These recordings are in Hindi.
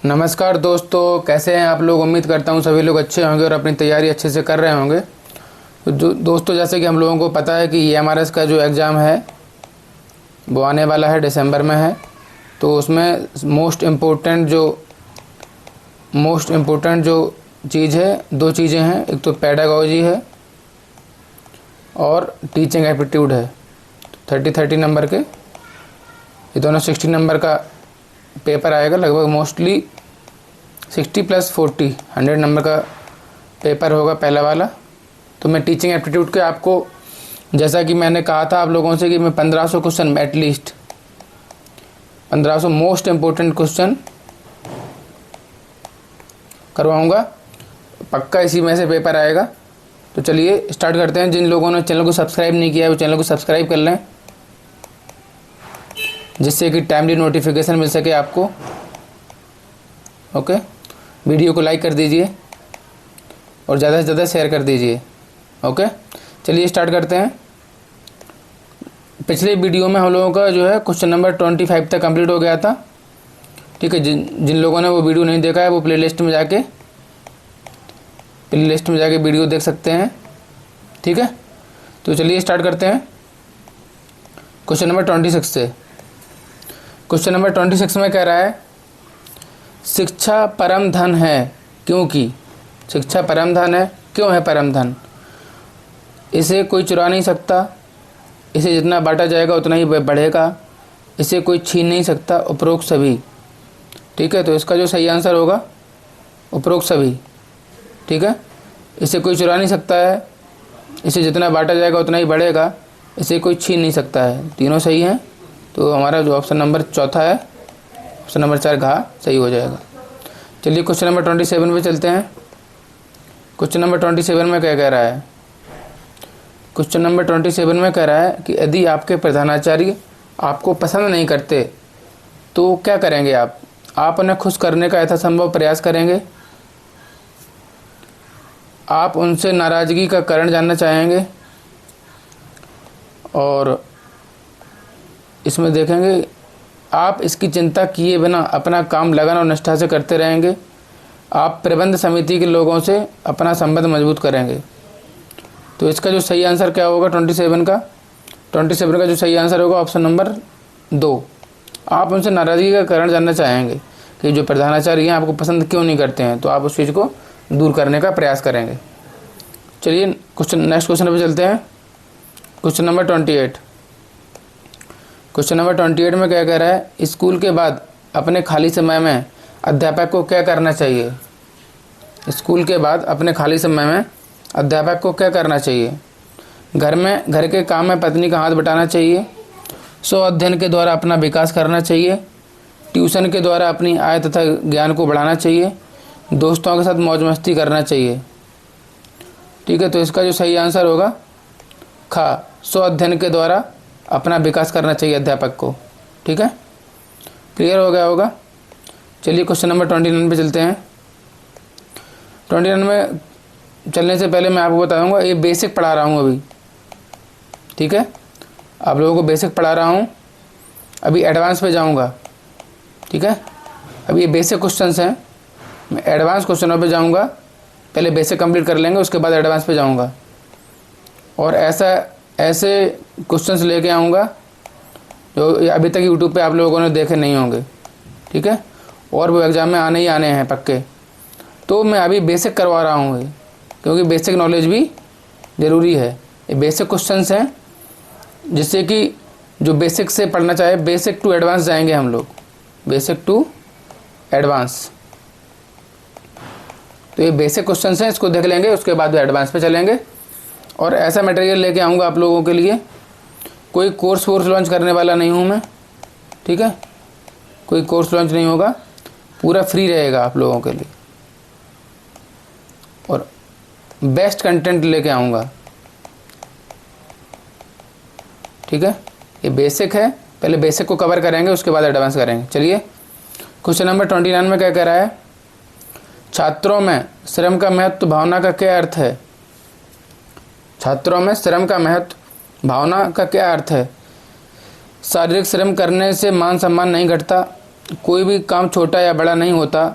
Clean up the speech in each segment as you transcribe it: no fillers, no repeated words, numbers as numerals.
नमस्कार दोस्तों, कैसे हैं आप लोग। उम्मीद करता हूं सभी लोग अच्छे होंगे और अपनी तैयारी अच्छे से कर रहे होंगे। तो दोस्तों, जैसे कि हम लोगों को पता है कि EMRS का जो एग्ज़ाम है वो आने वाला है, दिसंबर में है। तो उसमें मोस्ट इम्पोर्टेंट जो चीज़ है, दो चीज़ें हैं। एक तो पेडागोजी है और टीचिंग एप्टीट्यूड है। 30 नंबर के ये दोनों 60 नंबर का पेपर आएगा। लगभग मोस्टली 60 + 40 100 नंबर का पेपर होगा पहला वाला। तो मैं टीचिंग एप्टीट्यूड के आपको, जैसा कि मैंने कहा था आप लोगों से, कि मैं 1500 question, at least 1500 most important question करवाऊंगा। पक्का इसी में से पेपर आएगा। तो चलिए स्टार्ट करते हैं। जिन लोगों ने चैनल को सब्सक्राइब नहीं किया है वो चैनल को सब्सक्राइब कर लें, जिससे कि टाइमली नोटिफिकेशन मिल सके आपको। ओके, वीडियो को लाइक कर दीजिए और ज़्यादा से ज़्यादा शेयर कर दीजिए। ओके, चलिए स्टार्ट करते हैं। पिछले वीडियो में हम लोगों का जो है क्वेश्चन नंबर 25 तक कंप्लीट हो गया था। ठीक है, जिन लोगों ने वो वीडियो नहीं देखा है वो प्लेलिस्ट में जाके वीडियो देख सकते हैं। ठीक है, तो चलिए स्टार्ट करते हैं क्वेश्चन नंबर 26 से। क्वेश्चन नंबर 26 में कह रहा है, शिक्षा परम धन है क्योंकि। शिक्षा परम धन है, क्यों है परम धन? इसे कोई चुरा नहीं सकता, इसे जितना बांटा जाएगा उतना ही बढ़ेगा, इसे कोई छीन नहीं सकता, उपरोक्त सभी। ठीक है, तो इसका जो सही आंसर होगा उपरोक्त सभी। ठीक है, इसे कोई चुरा नहीं सकता है, इसे जितना बांटा जाएगा उतना ही बढ़ेगा, इसे कोई छीन नहीं सकता है। तीनों सही हैं। तो हमारा जो ऑप्शन नंबर चौथा है, ऑप्शन नंबर 4 घ सही हो जाएगा। चलिए क्वेश्चन नंबर 27 पे चलते हैं। क्वेश्चन नंबर 27 में क्या कह रहा है? क्वेश्चन नंबर 27 में कह रहा है कि यदि आपके प्रधानाचार्य आपको पसंद नहीं करते तो क्या करेंगे आप उन्हें खुश करने का यथासंभव प्रयास करेंगे, आप उनसे नाराज़गी का कारण जानना चाहेंगे, और इसमें देखेंगे आप इसकी चिंता किए बिना अपना काम लगन और निष्ठा से करते रहेंगे, आप प्रबंध समिति के लोगों से अपना संबंध मजबूत करेंगे। तो इसका जो सही आंसर क्या होगा 27 का जो सही आंसर होगा ऑप्शन नंबर 2। आप उनसे नाराज़गी का कारण जानना चाहेंगे कि जो प्रधानाचार्य हैं आपको पसंद क्यों नहीं करते हैं, तो आप उस चीज़ को दूर करने का प्रयास करेंगे। चलिए नेक्स्ट क्वेश्चन पे चलते हैं। Question number 28। क्वेश्चन नंबर 28 में क्या कह रहा है? स्कूल के बाद अपने खाली समय में अध्यापक को क्या करना चाहिए? स्कूल के बाद अपने खाली समय में अध्यापक को क्या करना चाहिए? घर के काम में पत्नी का हाथ बटाना चाहिए, स्व अध्ययन के द्वारा अपना विकास करना चाहिए, ट्यूशन के द्वारा अपनी आय तथा ज्ञान को बढ़ाना चाहिए, दोस्तों के साथ मौज मस्ती करना चाहिए। ठीक है, तो इसका जो सही आंसर होगा ख, स्व अध्ययन के द्वारा अपना विकास करना चाहिए अध्यापक को। ठीक है, क्लियर हो गया होगा। चलिए क्वेश्चन नंबर 29 पे चलते हैं। 29 में चलने से पहले मैं आपको बताऊंगा, ये बेसिक पढ़ा रहा हूँ अभी। ठीक है, आप लोगों को बेसिक पढ़ा रहा हूँ, अभी एडवांस पे जाऊँगा। ठीक है, अभी ये बेसिक क्वेश्चंस हैं, मैं एडवांस क्वेश्चनों पे जाऊँगा। पहले बेसिक कंप्लीट कर लेंगे, उसके बाद एडवांस पे जाऊँगा, और ऐसे क्वेश्चंस लेके आऊँगा जो अभी तक यूट्यूब पे आप लोगों ने देखे नहीं होंगे। ठीक है, और वो एग्ज़ाम में आने ही आने हैं पक्के। तो मैं अभी बेसिक करवा रहा हूँ, क्योंकि बेसिक नॉलेज भी ज़रूरी है। ये बेसिक क्वेश्चंस हैं, जिससे कि जो बेसिक से पढ़ना चाहे, बेसिक टू एडवांस जाएंगे हम लोग, बेसिक टू एडवांस। तो ये बेसिक क्वेश्चंस हैं, इसको देख लेंगे, उसके बाद एडवांस पे चलेंगे। और ऐसा मटेरियल लेके आऊँगा आप लोगों के लिए। कोई कोर्स लॉन्च करने वाला नहीं हूँ मैं। ठीक है, कोई कोर्स लॉन्च नहीं होगा, पूरा फ्री रहेगा आप लोगों के लिए, और बेस्ट कंटेंट लेके आऊँगा। ठीक है, ये बेसिक है, पहले बेसिक को कवर करेंगे, उसके बाद एडवांस करेंगे। चलिए क्वेश्चन नंबर 29 में क्या कह रहा है? छात्रों में श्रम का महत्व भावना का क्या अर्थ है? छात्रों में श्रम का महत्व भावना का क्या अर्थ है? शारीरिक श्रम करने से मान सम्मान नहीं घटता, कोई भी काम छोटा या बड़ा नहीं होता,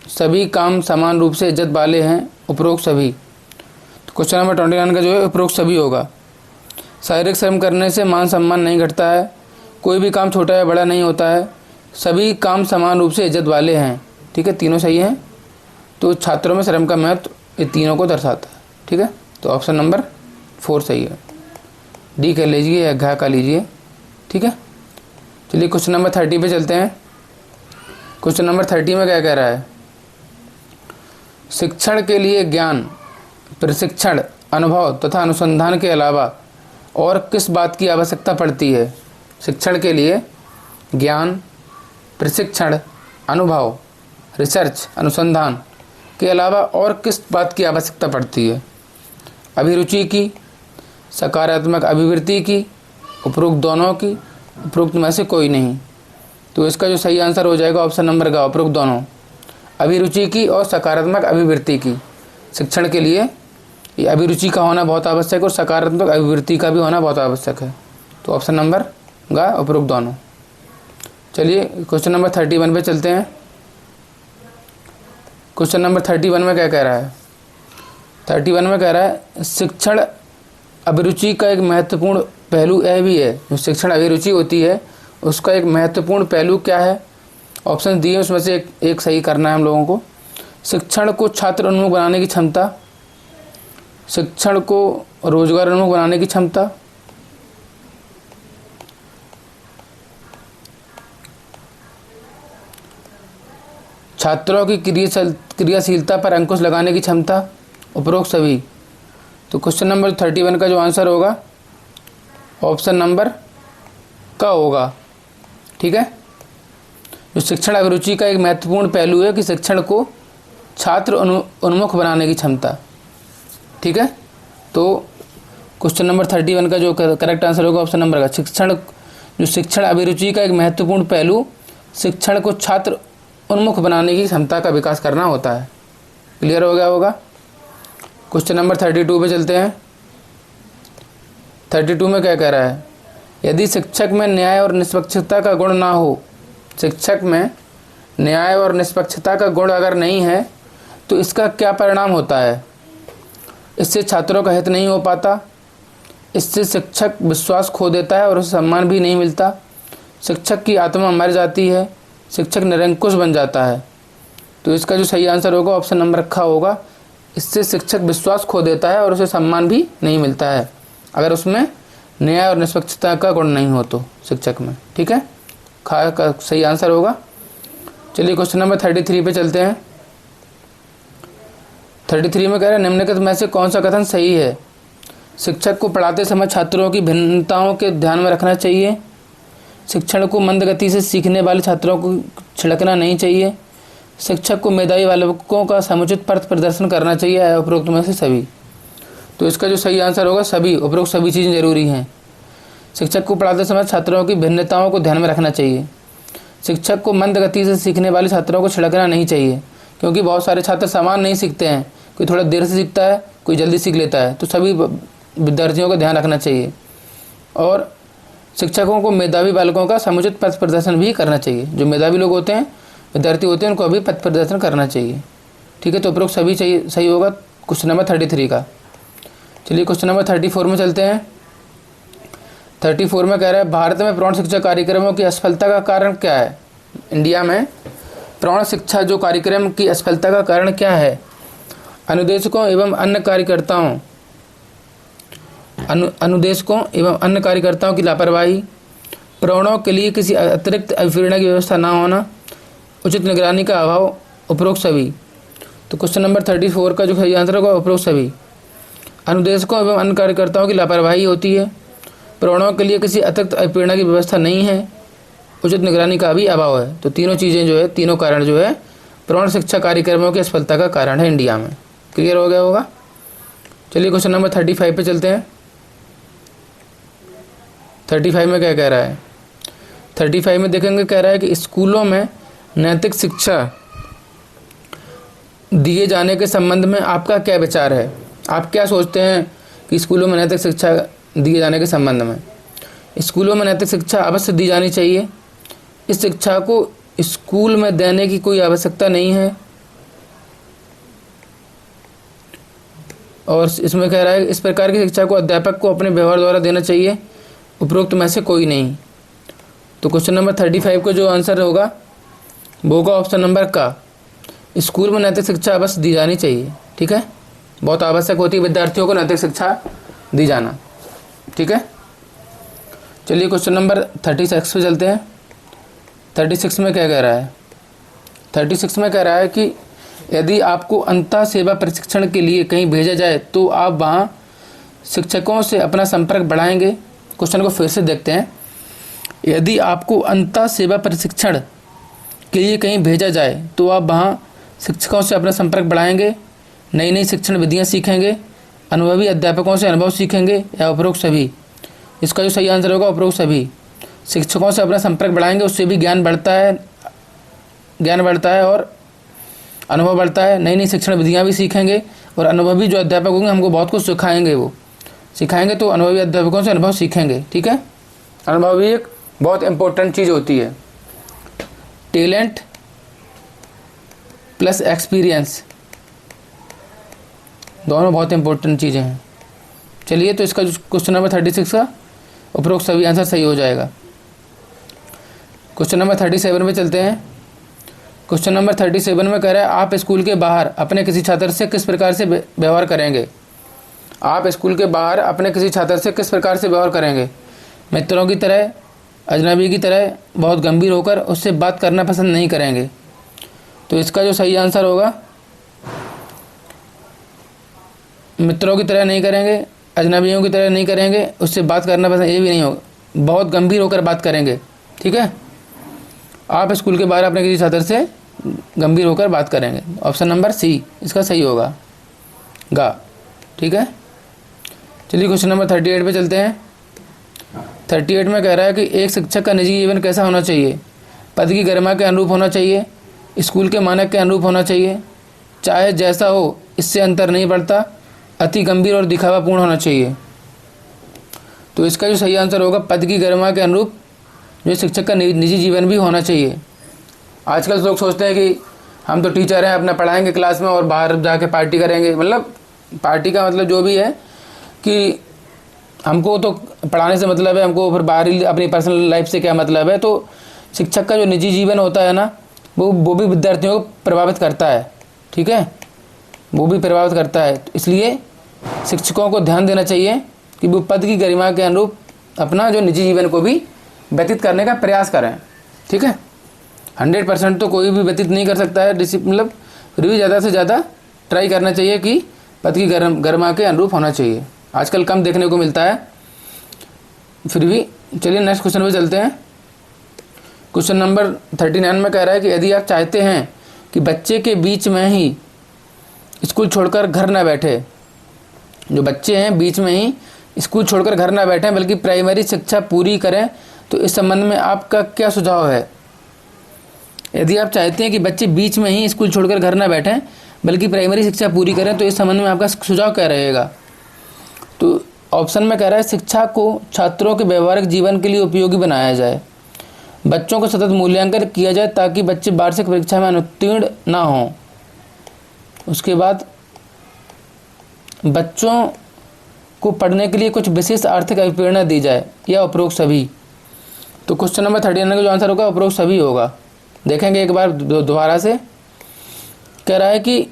सभी काम समान रूप से इज्जत वाले हैं, उपरोक्त सभी। तो क्वेश्चन नंबर 29 का जो है उपरोक्त सभी होगा। शारीरिक श्रम करने से मान सम्मान नहीं घटता है, कोई भी काम छोटा या बड़ा नहीं होता है, सभी काम समान रूप से इज्जत वाले हैं। ठीक है, तीनों सही हैं। तो छात्रों में श्रम का महत्व ये तीनों को दर्शाता है। ठीक है, तो ऑप्शन नंबर 4 सही है। डी कर लीजिए या घा का लीजिए। ठीक है, चलिए क्वेश्चन नंबर 30 पे चलते हैं। क्वेश्चन नंबर 30 में क्या कह रहा है? शिक्षण के लिए ज्ञान, प्रशिक्षण, अनुभव तथा अनुसंधान के अलावा और किस बात की आवश्यकता पड़ती है? शिक्षण के लिए ज्ञान, प्रशिक्षण, अनुभव, रिसर्च, अनुसंधान के अलावा और किस बात की आवश्यकता पड़ती है? अभिरुचि की, सकारात्मक अभिवृत्ति की, उपरोक्त दोनों की, उपरोक्त में से कोई नहीं। तो इसका जो सही आंसर हो जाएगा ऑप्शन नंबर का उपरोक्त दोनों, अभिरुचि की और सकारात्मक अभिवृत्ति की। शिक्षण के लिए ये अभिरुचि का होना बहुत आवश्यक है और सकारात्मक अभिवृत्ति का भी होना बहुत आवश्यक है। तो ऑप्शन नंबर का उपरोक्त दोनों। चलिए क्वेश्चन नंबर 31 पे चलते हैं। क्वेश्चन नंबर 31 में क्या कह रहा है? 31 में कह रहा है शिक्षण अभिरुचि का एक महत्वपूर्ण पहलू यह भी है। जो शिक्षण अभिरुचि होती है उसका एक महत्वपूर्ण पहलू क्या है? ऑप्शन दिए उसमें से एक सही करना है हम लोगों को। शिक्षण को छात्र उन्मुख बनाने की क्षमता, शिक्षण को रोजगार उन्मुख बनाने की क्षमता, छात्रों की क्रियाशीलता पर अंकुश लगाने की क्षमता, उपरोक्त सभी। तो क्वेश्चन नंबर 31 का जो आंसर होगा ऑप्शन नंबर का होगा। ठीक है, जो शिक्षण अभिरुचि का एक महत्वपूर्ण पहलू है कि शिक्षण को छात्र उन्मुख बनाने की क्षमता। ठीक है, तो क्वेश्चन नंबर 31 का जो करेक्ट आंसर होगा ऑप्शन नंबर का जो शिक्षण अभिरुचि का एक महत्वपूर्ण पहलू शिक्षण को छात्र उन्मुख बनाने की क्षमता का विकास करना होता है। क्लियर हो गया होगा। क्वेश्चन नंबर 32 पे चलते हैं। 32 में क्या कह रहा है? यदि शिक्षक में न्याय और निष्पक्षता का गुण ना हो, शिक्षक में न्याय और निष्पक्षता का गुण अगर नहीं है तो इसका क्या परिणाम होता है? इससे छात्रों का हित नहीं हो पाता, इससे शिक्षक विश्वास खो देता है और उसे सम्मान भी नहीं मिलता, शिक्षक की आत्मा मर जाती है, शिक्षक निरंकुश बन जाता है। तो इसका जो सही आंसर होगा ऑप्शन नंबर रखा होगा, इससे शिक्षक विश्वास खो देता है और उसे सम्मान भी नहीं मिलता है अगर उसमें न्याय और निष्पक्षता का गुण नहीं हो तो शिक्षक में। ठीक है, खा का सही आंसर होगा। चलिए क्वेश्चन नंबर 33 पे चलते हैं। 33 में कह रहे हैं निम्नलिखित में से कौन सा कथन सही है? शिक्षक को पढ़ाते समय छात्रों की भिन्नताओं के ध्यान में रखना चाहिए, शिक्षण को मंद गति से सीखने वाले छात्रों को छिड़कना नहीं चाहिए, शिक्षक को मेधावी बालकों का समुचित पथ प्रदर्शन करना चाहिए, उपरोक्त में से सभी। तो इसका जो सही आंसर होगा सभी, उपरोक्त सभी चीज़ें जरूरी हैं। शिक्षक को पढ़ाते समय छात्रों की भिन्नताओं को ध्यान में रखना चाहिए, शिक्षक को मंद गति से सीखने वाले छात्रों को छिड़कना नहीं चाहिए, क्योंकि बहुत सारे छात्र समान नहीं सीखते हैं, कोई थोड़ा देर से सीखता है, कोई जल्दी सीख लेता है। तो सभी विद्यार्थियों को ध्यान रखना चाहिए और शिक्षकों को मेधावी बालकों का समुचित पथ प्रदर्शन भी करना चाहिए। जो मेधावी लोग होते हैं, विद्यार्थी होते हैं, उनको अभी पथ प्रदर्शन करना चाहिए। ठीक है, तो उपरोक्त सभी चाहिए सही होगा क्वेश्चन नंबर 33 का। चलिए क्वेश्चन नंबर 34 में चलते हैं। 34 में कह रहा है भारत में प्रौढ़ शिक्षा कार्यक्रमों की असफलता का कारण क्या है? इंडिया में प्रौढ़ शिक्षा जो कार्यक्रम की असफलता का कारण क्या है? अनुदेशकों एवं अन्य कार्यकर्ताओं एवं अन्य कार्यकर्ताओं की लापरवाही, प्रौढ़ों के लिए किसी अतिरिक्त अभिप्रेरणा की व्यवस्था ना होना, उचित निगरानी का अभाव, उपरोक्त सभी। तो क्वेश्चन नंबर 34 का जो सही आंसर होगा उपरोक्त सभी। अनुदेशकों एवं अन्य कार्यकर्ताओं की लापरवाही होती है, प्रौढ़ों के लिए किसी अतिरिक्त अभिप्रेरणा की व्यवस्था नहीं है, उचित निगरानी का भी अभाव है। तो तीनों चीज़ें जो है, तीनों कारण जो है प्रौढ़ शिक्षा कार्यक्रमों की असफलता का कारण है इंडिया में। क्लियर हो गया होगा। चलिए क्वेश्चन नंबर 35 पे चलते हैं। 35 में क्या कह रहा है? 35 में देखेंगे, कह रहा है कि स्कूलों में नैतिक शिक्षा दिए जाने के संबंध में आपका क्या विचार है? आप क्या सोचते हैं कि स्कूलों में नैतिक शिक्षा दिए जाने के संबंध में? स्कूलों में नैतिक शिक्षा अवश्य दी जानी चाहिए। इस शिक्षा को स्कूल में देने की कोई आवश्यकता नहीं है। और इसमें कह रहा है इस प्रकार की शिक्षा को अध्यापक को अपने व्यवहार द्वारा देना चाहिए, उपरोक्त में से कोई नहीं। तो क्वेश्चन नंबर 35 को जो आंसर होगा वो होगा ऑप्शन नंबर का, स्कूल में नैतिक शिक्षा अवश्य दी जानी चाहिए। ठीक है, बहुत आवश्यक होती है विद्यार्थियों को नैतिक शिक्षा दी जाना। ठीक है, चलिए क्वेश्चन नंबर 36 पे चलते हैं। 36 में क्या कह रहा है? 36 में कह रहा है कि यदि आपको अंतः सेवा प्रशिक्षण के लिए कहीं भेजा जाए तो आप वहाँ शिक्षकों से अपना संपर्क बढ़ाएंगे। क्वेश्चन को फिर से देखते हैं। यदि आपको अंतः सेवा प्रशिक्षण के लिए कहीं भेजा जाए तो आप वहाँ शिक्षकों से अपना संपर्क बढ़ाएंगे, नई नई शिक्षण विधियाँ सीखेंगे, अनुभवी अध्यापकों से अनुभव सीखेंगे, या उपरोक्त सभी। इसका जो सही आंसर होगा उपरोक्त सभी। शिक्षकों से अपना संपर्क बढ़ाएंगे, उससे भी ज्ञान बढ़ता है और अनुभव बढ़ता है। नई नई शिक्षण विधियाँ भी सीखेंगे और अनुभवी जो अध्यापक होंगे हमको बहुत कुछ सिखाएंगे तो अनुभवी अध्यापकों से अनुभव सीखेंगे। ठीक है, अनुभव भी एक बहुत इंपॉर्टेंट चीज़ होती है। टैलेंट प्लस एक्सपीरियंस दोनों बहुत इंपॉर्टेंट चीज़ें हैं। चलिए, तो इसका जो क्वेश्चन नंबर 36 का उपरोक्त सभी आंसर सही हो जाएगा। क्वेश्चन नंबर 37 में चलते हैं। क्वेश्चन नंबर 37 में कह रहा है आप स्कूल के बाहर अपने किसी छात्र से किस प्रकार से व्यवहार करेंगे? आप स्कूल के बाहर अपने किसी छात्र से किस प्रकार से व्यवहार करेंगे? मित्रों की तरह, अजनबी की तरह, बहुत गंभीर होकर उससे बात करना पसंद नहीं करेंगे। तो इसका जो सही आंसर होगा मित्रों की तरह नहीं करेंगे, अजनबियों की तरह नहीं करेंगे, उससे बात करना पसंद ये भी नहीं होगा, बहुत गंभीर होकर बात करेंगे। ठीक है, आप स्कूल के बाहर अपने किसी छात्र से गंभीर होकर बात करेंगे। ऑप्शन नंबर सी इसका सही होगा, गा। ठीक है, चलिए क्वेश्चन नंबर 38 पे चलते हैं। 38 में कह रहा है कि एक शिक्षक का निजी जीवन कैसा होना चाहिए? पद की गरिमा के अनुरूप होना चाहिए, स्कूल के मानक के अनुरूप होना चाहिए, चाहे जैसा हो इससे अंतर नहीं पड़ता, अति गंभीर और दिखावापूर्ण होना चाहिए। तो इसका जो सही आंसर होगा पद की गरिमा के अनुरूप जो शिक्षक का निजी जीवन भी होना चाहिए। आजकल लोग सोचते हैं कि हम तो टीचर हैं, अपना पढ़ाएंगे क्लास में और बाहर जाके पार्टी करेंगे। मतलब पार्टी का मतलब जो भी है कि हमको तो पढ़ाने से मतलब है, हमको फिर बाहरी अपनी पर्सनल लाइफ से क्या मतलब है। तो शिक्षक का जो निजी जीवन होता है ना, वो भी विद्यार्थियों को प्रभावित करता है। ठीक है, वो भी प्रभावित करता है। इसलिए शिक्षकों को ध्यान देना चाहिए कि वो पद की गरिमा के अनुरूप अपना जो निजी जीवन को भी व्यतीत करने का प्रयास करें। ठीक है, 100% तो कोई भी व्यतीत नहीं कर सकता है, मतलब फिर भी ज़्यादा से ज़्यादा ट्राई करना चाहिए कि पद की गरिमा के अनुरूप होना चाहिए। आजकल कम देखने को मिलता है, फिर भी। चलिए नेक्स्ट क्वेश्चन पे चलते हैं। क्वेश्चन नंबर 39 में कह रहा है कि यदि आप चाहते हैं कि बच्चे के बीच में ही स्कूल छोड़कर घर ना बैठे, जो बच्चे हैं बीच में ही स्कूल छोड़कर घर ना बैठें बल्कि प्राइमरी शिक्षा पूरी करें, तो इस संबंध में आपका क्या सुझाव है? यदि आप चाहते हैं कि बच्चे बीच में ही स्कूल छोड़कर घर ना बैठें बल्कि प्राइमरी शिक्षा पूरी करें, तो इस संबंध में आपका सुझाव क्या रहेगा? तो ऑप्शन में कह रहा है शिक्षा को छात्रों के व्यवहारिक जीवन के लिए उपयोगी बनाया जाए, बच्चों को सतत मूल्यांकन किया जाए ताकि बच्चे वार्षिक परीक्षा में अनुत्तीर्ण ना हों, उसके बाद बच्चों को पढ़ने के लिए कुछ विशेष आर्थिक प्रेरणा दी जाए, या उपरोक्त सभी। तो क्वेश्चन नंबर 39 का जो आंसर होगा उपरोक्त सभी होगा। देखेंगे एक बार दोबारा से। कह रहा है कि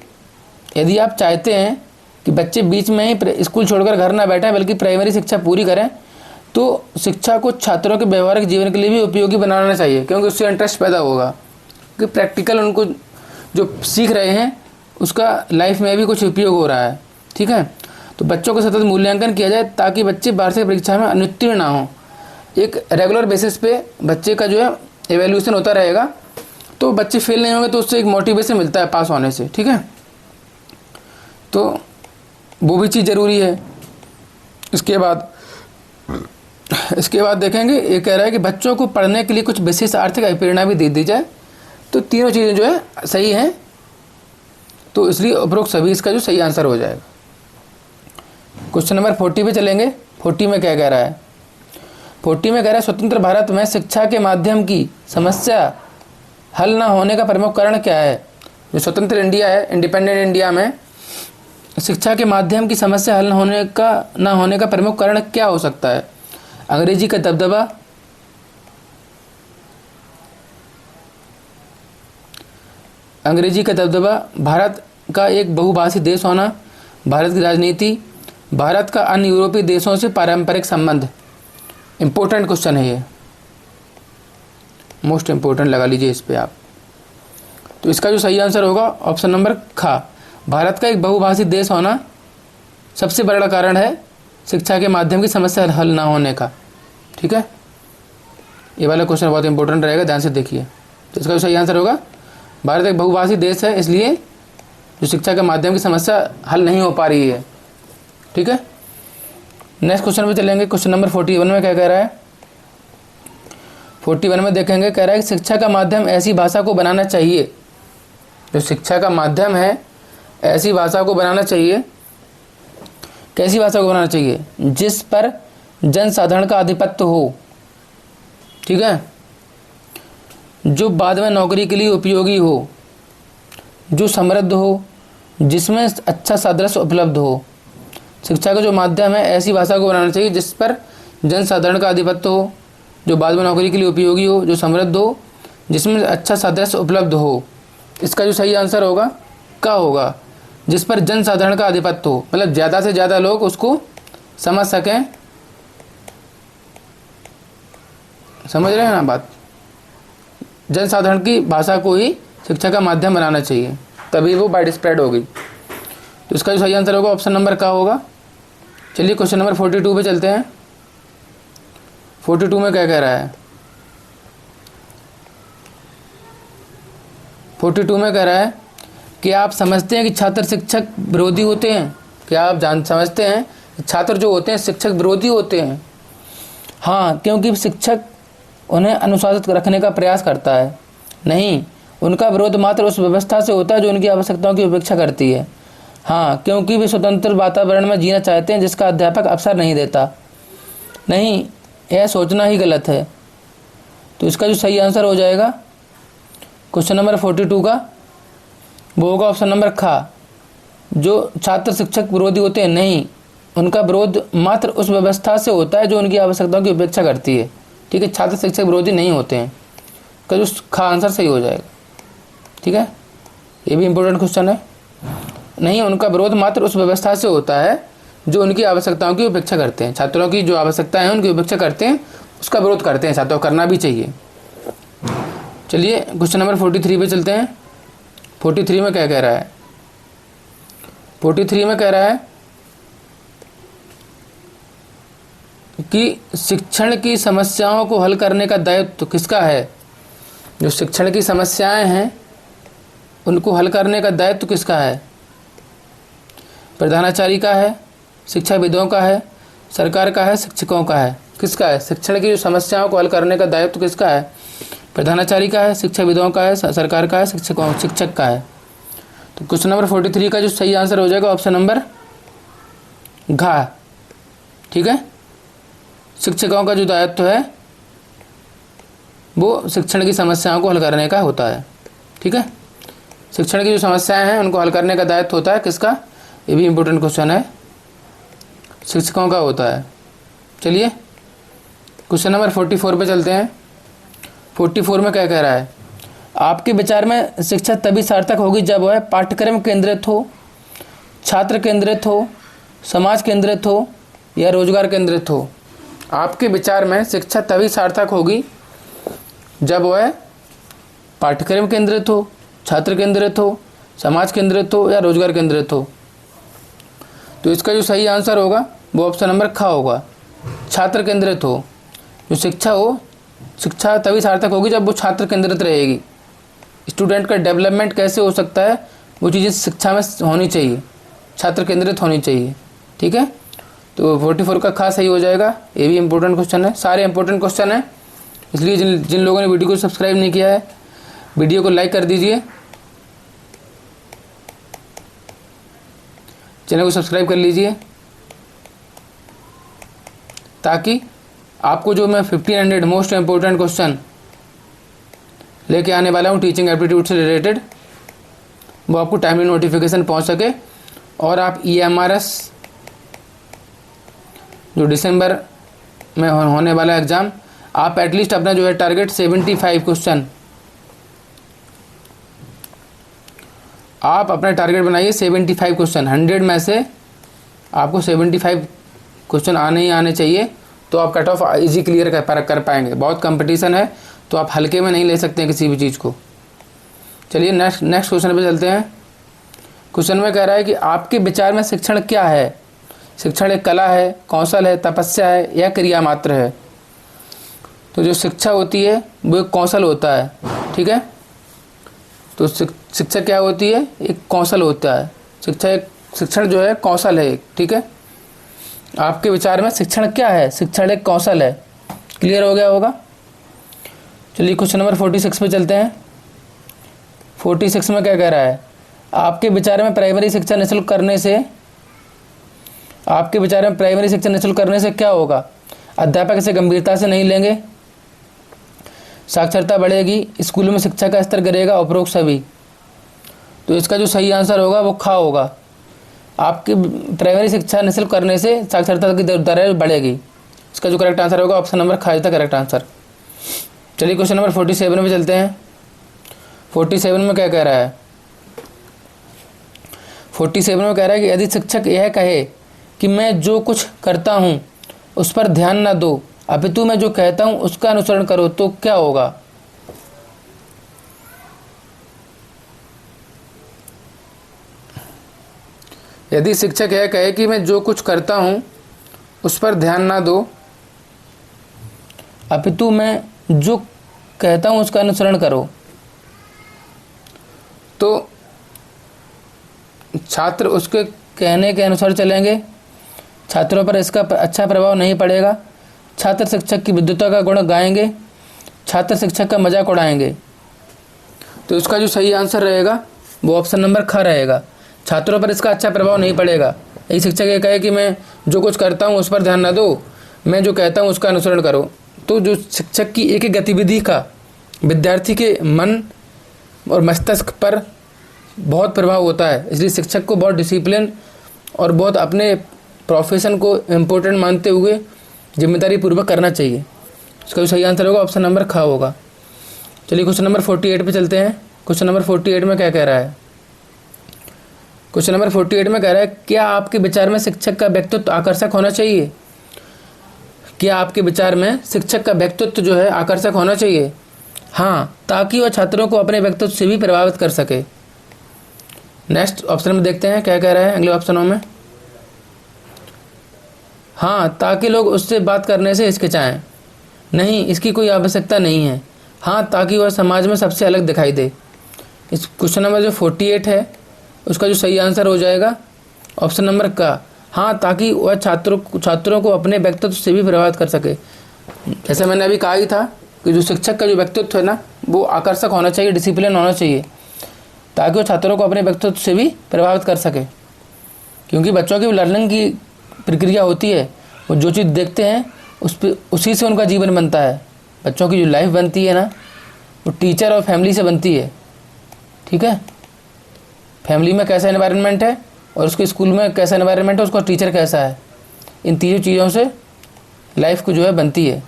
यदि आप चाहते हैं कि बच्चे बीच में ही स्कूल छोड़कर घर ना बैठें बल्कि प्राइमरी शिक्षा पूरी करें, तो शिक्षा को छात्रों के व्यवहारिक जीवन के लिए भी उपयोगी बनाना चाहिए, क्योंकि उससे इंटरेस्ट पैदा होगा कि प्रैक्टिकल उनको जो सीख रहे हैं उसका लाइफ में भी कुछ उपयोग हो रहा है। ठीक है, तो बच्चों को सतत मूल्यांकन किया जाए ताकि बच्चे वार्षिक परीक्षा में अनुत्तीर्ण ना हों। एक रेगुलर बेसिस पे बच्चे का जो है एवेल्यूशन होता रहेगा, तो बच्चे फेल नहीं होंगे तो उससे एक मोटिवेशन मिलता है पास होने से। ठीक है, तो वो भी चीज़ ज़रूरी है। इसके बाद देखेंगे, ये कह रहा है कि बच्चों को पढ़ने के लिए कुछ विशेष आर्थिक प्रेरणा भी दे दी जाए। तो तीनों चीज़ें जो है सही हैं, तो इसलिए उपरोक्त सभी इसका जो सही आंसर हो जाएगा। क्वेश्चन नंबर 40 पे चलेंगे। 40 में क्या कह रहा है? 40 में कह रहा है स्वतंत्र भारत में शिक्षा के माध्यम की समस्या हल ना होने का प्रमुख कारण क्या है? जो स्वतंत्र इंडिया है, इंडिपेंडेंट इंडिया में शिक्षा के माध्यम की समस्या हल ना होने का प्रमुख कारण क्या हो सकता है? अंग्रेजी का दबदबा, भारत का एक बहुभाषी देश होना, भारत की राजनीति, भारत का अन्य यूरोपीय देशों से पारंपरिक संबंध। इंपॉर्टेंट क्वेश्चन है ये, मोस्ट इंपॉर्टेंट लगा लीजिए इस पे आप। तो इसका जो सही आंसर होगा ऑप्शन नंबर खा, भारत का एक बहुभाषी देश होना सबसे बड़ा कारण है शिक्षा के माध्यम की समस्या हल ना होने का। ठीक है, ये वाला क्वेश्चन बहुत इंपॉर्टेंट रहेगा, ध्यान से देखिए। तो इसका जो सही आंसर होगा, भारत एक बहुभाषी देश है, इसलिए जो शिक्षा के माध्यम की समस्या हल नहीं हो पा रही है। ठीक है, नेक्स्ट क्वेश्चन पे चलेंगे। क्वेश्चन नंबर 41 में क्या कह रहा है? 41 में देखेंगे, कह रहा है कि शिक्षा का माध्यम ऐसी भाषा को बनाना चाहिए, जो शिक्षा का माध्यम है ऐसी भाषा को बनाना चाहिए। कैसी भाषा को बनाना चाहिए? जिस पर जनसाधारण का आधिपत्य हो। ठीक है, जो बाद में नौकरी के लिए उपयोगी हो, जो समृद्ध हो, जिसमें अच्छा सादृश्य उपलब्ध हो। शिक्षा का जो माध्यम है ऐसी भाषा को बनाना चाहिए जिस पर जनसाधारण का आधिपत्य हो, जो बाद में नौकरी के लिए उपयोगी हो, जो समृद्ध हो, जिसमें अच्छा सादृश्य उपलब्ध हो। इसका जो सही आंसर होगा क्या होगा? जिस पर जनसाधारण का आधिपत्य हो, मतलब ज़्यादा से ज़्यादा लोग उसको समझ सकें। समझ रहे हैं ना बात? जनसाधारण की भाषा को ही शिक्षा का माध्यम बनाना चाहिए, तभी वो वाइड स्प्रेड होगी। तो इसका जो सही आंसर होगा ऑप्शन नंबर का होगा। चलिए क्वेश्चन नंबर 42 पे चलते हैं। 42 में क्या कह रहा है? 42 में कह रहा है कि आप समझते हैं कि छात्र शिक्षक विरोधी होते हैं? क्या आप समझते हैं कि छात्र जो होते हैं शिक्षक विरोधी होते हैं? हाँ, क्योंकि शिक्षक उन्हें अनुशासित रखने का प्रयास करता है। नहीं, उनका विरोध मात्र उस व्यवस्था से होता है जो उनकी आवश्यकताओं की उपेक्षा करती है। हाँ, क्योंकि वे स्वतंत्र वातावरण में जीना चाहते हैं जिसका अध्यापक अवसर नहीं देता। नहीं, यह सोचना ही गलत है। तो इसका जो सही आंसर हो जाएगा क्वेश्चन नंबर 42 का, वो होगा ऑप्शन नंबर खा, जो छात्र शिक्षक विरोधी होते हैं। नहीं, उनका विरोध मात्र उस व्यवस्था से होता है जो उनकी आवश्यकताओं की उपेक्षा करती है। ठीक है, छात्र शिक्षक विरोधी नहीं होते हैं, का जो खा आंसर सही हो जाएगा। ठीक है, ये भी इंपॉर्टेंट क्वेश्चन है। नहीं, उनका विरोध मात्र उस व्यवस्था से होता है जो उनकी आवश्यकताओं की उपेक्षा करते हैं। छात्रों की जो आवश्यकताएं हैं उनकी उपेक्षा करते हैं, उसका विरोध करते हैं। छात्रों को करना भी चाहिए। चलिए क्वेश्चन नंबर 43 पे चलते हैं। 43 में क्या कह रहा है? 43 में कह रहा है कि शिक्षण की समस्याओं को हल करने का दायित्व किसका है? जो शिक्षण की समस्याएं हैं उनको हल करने का दायित्व किसका है? प्रधानाचार्य का है, शिक्षाविदों का है, सरकार का है, शिक्षकों का है? किसका है? शिक्षण की जो समस्याओं को हल करने का दायित्व किसका है? प्रधानाचार्य का है, शिक्षाविदों का है, सरकार का है, शिक्षक का है। तो क्वेश्चन नंबर 43 का जो सही आंसर हो जाएगा ऑप्शन नंबर घ। ठीक है, शिक्षकों का जो दायित्व है वो शिक्षण की समस्याओं को हल करने का होता है। ठीक है, शिक्षण की जो समस्याएं हैं उनको हल करने का दायित्व होता है किसका? ये भी इम्पोर्टेंट क्वेश्चन है, शिक्षकों का होता है। चलिए क्वेश्चन नंबर 44 पे चलते हैं। 44 में क्या कह रहा है? आपके विचार में शिक्षा तभी सार्थक होगी जब वह पाठ्यक्रम केंद्रित हो, छात्र केंद्रित हो, समाज केंद्रित हो या रोजगार केंद्रित हो। आपके विचार में शिक्षा तभी सार्थक होगी जब वह पाठ्यक्रम केंद्रित हो, छात्र केंद्रित हो, समाज केंद्रित हो या रोजगार केंद्रित हो। तो इसका जो सही आंसर होगा वो ऑप्शन नंबर ख होगा, छात्र केंद्रित हो। जो शिक्षा हो, शिक्षा तभी सार्थक होगी जब वो छात्र केंद्रित रहेगी। स्टूडेंट का डेवलपमेंट कैसे हो सकता है, वो चीज़ें शिक्षा में होनी चाहिए, छात्र केंद्रित होनी चाहिए। ठीक है, तो 44 का खास सही हो जाएगा। ये भी इंपॉर्टेंट क्वेश्चन है, सारे इंपॉर्टेंट क्वेश्चन हैं, इसलिए जिन लोगों ने वीडियो को सब्सक्राइब नहीं किया है वीडियो को लाइक कर दीजिए, चैनल को सब्सक्राइब कर लीजिए, ताकि आपको जो मैं 1500 मोस्ट इंपॉर्टेंट क्वेश्चन लेके आने वाला हूँ टीचिंग एप्टीट्यूड से रिलेटेड, वो आपको टाइमली नोटिफिकेशन पहुँच सके और आप EMRS जो दिसंबर में होने वाला एग्ज़ाम, आप एटलीस्ट अपना जो है टारगेट 75 क्वेश्चन, आप अपना टारगेट बनाइए 75 क्वेश्चन। 100 में से आपको 75 क्वेश्चन आने ही आने चाहिए, तो आप कट ऑफ इजी क्लियर कर पाएंगे। बहुत कंपटीशन है, तो आप हल्के में नहीं ले सकते हैं किसी भी चीज़ को। चलिए नेक्स्ट क्वेश्चन पे चलते हैं। क्वेश्चन में कह रहा है कि आपके विचार में शिक्षण क्या है? शिक्षण एक कला है, कौशल है, तपस्या है या क्रिया मात्र है? तो जो शिक्षा होती है वो एक कौशल होता है, ठीक है। तो शिक्षा क्या होती है? एक कौशल होता है। शिक्षण जो है कौशल है एक, ठीक है। आपके विचार में शिक्षण क्या है? शिक्षण एक कौशल है। क्लियर हो गया होगा। चलिए क्वेश्चन नंबर 46 पे चलते हैं। 46 में क्या कह रहा है? आपके विचार में प्राइमरी शिक्षा निःशुल्क करने से क्या होगा? अध्यापक इसे गंभीरता से नहीं लेंगे, साक्षरता बढ़ेगी, स्कूलों में शिक्षा का स्तर गिरेगा, उपरोक्त सभी। तो इसका जो सही आंसर होगा वो खा होगा। आपकी प्राइमरी शिक्षा निःशुल्क करने से साक्षरता की दर बढ़ेगी। इसका जो करेक्ट आंसर होगा ऑप्शन नंबर खा, करेक्ट आंसर। चलिए क्वेश्चन नंबर 47 में चलते हैं। 47 में क्या कह रहा है? 47 में कह रहा है कि यदि शिक्षक यह कहे कि मैं जो कुछ करता हूँ उस पर ध्यान न दो, अपितु मैं जो कहता हूँ उसका अनुसरण करो, तो क्या होगा? यदि शिक्षक यह कहे कि मैं जो कुछ करता हूँ उस पर ध्यान ना दो, अपितु मैं जो कहता हूँ उसका अनुसरण करो, तो छात्र उसके कहने के अनुसार चलेंगे, छात्रों पर इसका अच्छा प्रभाव नहीं पड़ेगा, छात्र शिक्षक की विद्वता का गुण गाएंगे, छात्र शिक्षक का मजाक उड़ाएंगे। तो इसका जो सही आंसर रहेगा वो ऑप्शन नंबर ख रहेगा। छात्रों पर इसका अच्छा प्रभाव नहीं पड़ेगा। यही शिक्षक ये कहे कि मैं जो कुछ करता हूँ उस पर ध्यान ना दो, मैं जो कहता हूँ उसका अनुसरण करो, तो जो शिक्षक की एक गतिविधि का विद्यार्थी के मन और मस्तिष्क पर बहुत प्रभाव होता है। इसलिए शिक्षक को बहुत डिसिप्लिन और बहुत अपने प्रोफेशन को इम्पोर्टेंट मानते हुए जिम्मेदारी पूर्वक करना चाहिए। इसका जो सही आंसर होगा ऑप्शन नंबर ख होगा। चलिए क्वेश्चन नंबर 48 पे चलते हैं। क्वेश्चन नंबर 48 में क्या कह रहा है? क्वेश्चन नंबर 48 में कह रहा है, क्या आपके विचार में शिक्षक का व्यक्तित्व आकर्षक होना चाहिए? क्या आपके विचार में शिक्षक का व्यक्तित्व जो है आकर्षक होना चाहिए? हाँ, ताकि वह छात्रों को अपने व्यक्तित्व से भी प्रभावित कर सके। नेक्स्ट ऑप्शन में देखते हैं क्या कह रहा है अगले ऑप्शनों में। हाँ, ताकि लोग उससे बात करने से हिचकिचाएं। नहीं, इसकी कोई आवश्यकता नहीं है। हाँ, ताकि वह समाज में सबसे अलग दिखाई दे। इस क्वेश्चन नंबर जो 48 है उसका जो सही आंसर हो जाएगा ऑप्शन नंबर का। हाँ, ताकि वह छात्रों को अपने व्यक्तित्व से भी प्रभावित कर सके। जैसे मैंने अभी कहा ही था कि जो शिक्षक का जो व्यक्तित्व है ना वो आकर्षक होना चाहिए, डिसिप्लिन होना चाहिए, ताकि वो छात्रों को अपने व्यक्तित्व से भी प्रभावित कर सके। क्योंकि बच्चों की लर्निंग की प्रक्रिया होती है, वो जो चीज़ देखते हैं उसी से उनका जीवन बनता है। बच्चों की जो लाइफ बनती है ना वो टीचर और फैमिली से बनती है, ठीक है। फैमिली में कैसा एनवायरनमेंट है और उसके स्कूल में कैसा एनवायरनमेंट है, उसका टीचर कैसा है, इन तीनों चीज़ों से लाइफ को जो है बनती है,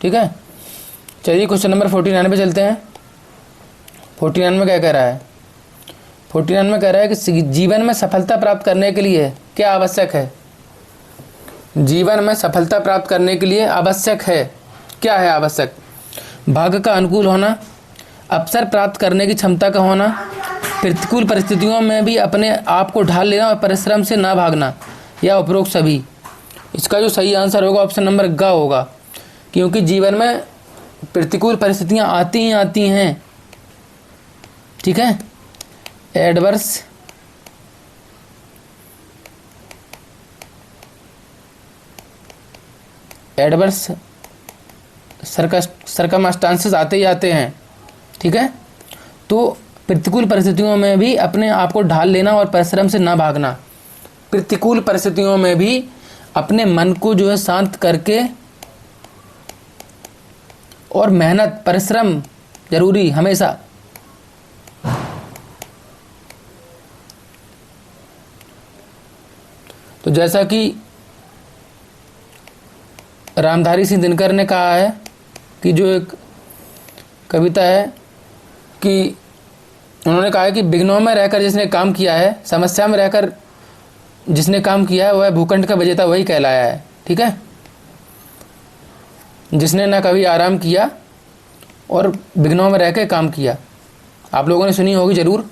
ठीक है। चलिए क्वेश्चन नंबर 49 पे चलते हैं। 49 में क्या कह रहा है? 49 में कह रहा है कि जीवन में सफलता प्राप्त करने के लिए क्या आवश्यक है? जीवन में सफलता प्राप्त करने के लिए आवश्यक है, क्या है आवश्यक? भाग्य का अनुकूल होना, अवसर प्राप्त करने की क्षमता का होना, प्रतिकूल परिस्थितियों में भी अपने आप को ढाल लेना और परिश्रम से ना भागना, या उपरोक्त सभी। इसका जो सही आंसर होगा ऑप्शन नंबर ग होगा। क्योंकि जीवन में प्रतिकूल परिस्थितियां आती ही आती हैं, ठीक है। एडवर्स सरकमस्टांसेस आते ही आते हैं, ठीक है। तो प्रतिकूल परिस्थितियों में भी अपने आप को ढाल लेना और परिश्रम से ना भागना। प्रतिकूल परिस्थितियों में भी अपने मन को जो है शांत करके और मेहनत परिश्रम जरूरी हमेशा। तो जैसा कि रामधारी सिंह दिनकर ने कहा है कि जो एक कविता है कि उन्होंने कहा है कि विघ्नों में रहकर जिसने काम किया है, समस्या में रहकर जिसने काम किया है, वह भूखंड का विजेता वही कहलाया है। ठीक है, जिसने ना कभी आराम किया और विघ्नों में रह के काम किया। आप लोगों ने सुनी होगी ज़रूर।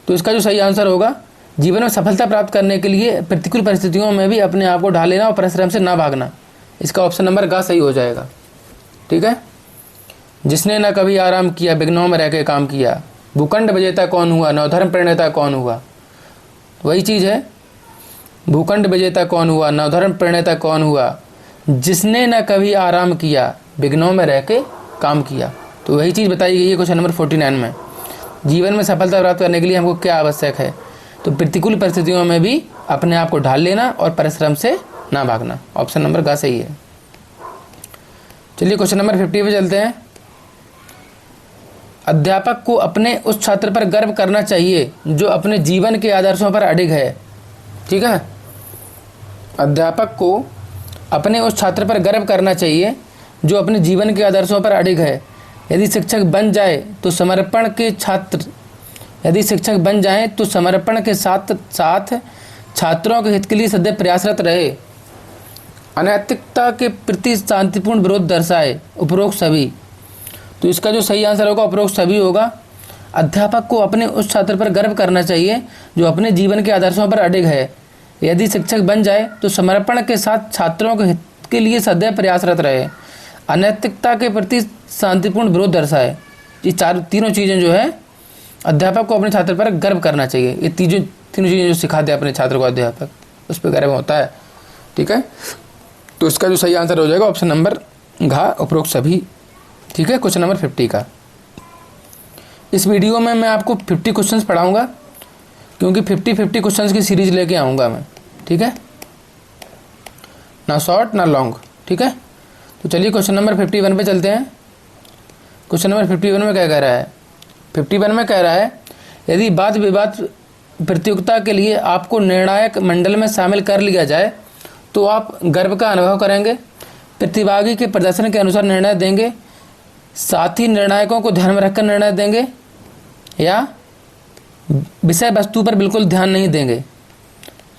तो इसका जो सही आंसर होगा, जीवन में सफलता प्राप्त करने के लिए प्रतिकूल परिस्थितियों में भी अपने आप को ढाल लेना और परिश्रम से ना भागना। इसका ऑप्शन नंबर ग सही हो जाएगा। ठीक है, जिसने ना कभी आराम किया, विघ्नों में रह के काम किया। भूखंड विजेता कौन हुआ, नवधर्म प्रणेता कौन हुआ, वही चीज़ है। भूखंड विजेता कौन हुआ, नवधर्म प्रणेता कौन हुआ, जिसने न कभी आराम किया, विघ्नों में रह के काम किया। तो वही चीज़ बताई गई है क्वेश्चन नंबर 49 में। जीवन में सफलता प्राप्त करने के लिए हमको क्या आवश्यक है, तो प्रतिकूल परिस्थितियों में भी अपने आप को ढाल लेना और परिश्रम से ना भागना। ऑप्शन नंबर ग सही है। चलिए क्वेश्चन नंबर 50 पे चलते हैं। अध्यापक को अपने उस छात्र पर गर्व करना चाहिए जो अपने जीवन के आदर्शों पर अडिग है। ठीक है, अध्यापक को अपने उस छात्र पर गर्व करना चाहिए जो अपने जीवन के आदर्शों पर अडिग है। यदि शिक्षक बन जाए तो समर्पण के साथ साथ छात्रों के हित के लिए सदैव प्रयासरत रहे, अनैतिकता के प्रति शांतिपूर्ण विरोध दर्शाए। उपरोक्त सभी। तो इसका जो सही आंसर होगा उपरोक्त सभी होगा। अध्यापक को अपने उस छात्र पर गर्व करना चाहिए जो अपने जीवन के आदर्शों पर अडिग है। यदि शिक्षक बन जाए तो समर्पण के साथ छात्रों के हित के लिए सदैव प्रयासरत रहे, अनैतिकता के प्रति शांतिपूर्ण विरोध दर्शाए। ये तीनों चीज़ें जो है अध्यापक को अपने छात्र पर गर्व करना चाहिए। ये तीनों चीज़ें जो सिखा दे अपने छात्र को अध्यापक, उस पर गर्व होता है। ठीक है, तो इसका जो सही आंसर हो जाएगा ऑप्शन नंबर घ, उपरोक्त सभी। ठीक है, क्वेश्चन नंबर 50 का। इस वीडियो में मैं आपको 50 क्वेश्चंस पढ़ाऊंगा, क्योंकि 50 क्वेश्चंस की सीरीज लेके आऊँगा मैं। ठीक है, ना शॉर्ट ना लॉन्ग। ठीक है, तो चलिए क्वेश्चन नंबर 51 पे चलते हैं। क्वेश्चन नंबर 51 में क्या कह रहा है? 51 में कह रहा है, यदि वाद विवाद प्रतियोगिता के लिए आपको निर्णायक मंडल में शामिल कर लिया जाए तो आप गर्व का अनुभव करेंगे, प्रतिभागी के प्रदर्शन के अनुसार निर्णय देंगे, साथ ही निर्णायकों को ध्यान में रखकर निर्णय देंगे, या विषय वस्तु पर बिल्कुल ध्यान नहीं देंगे।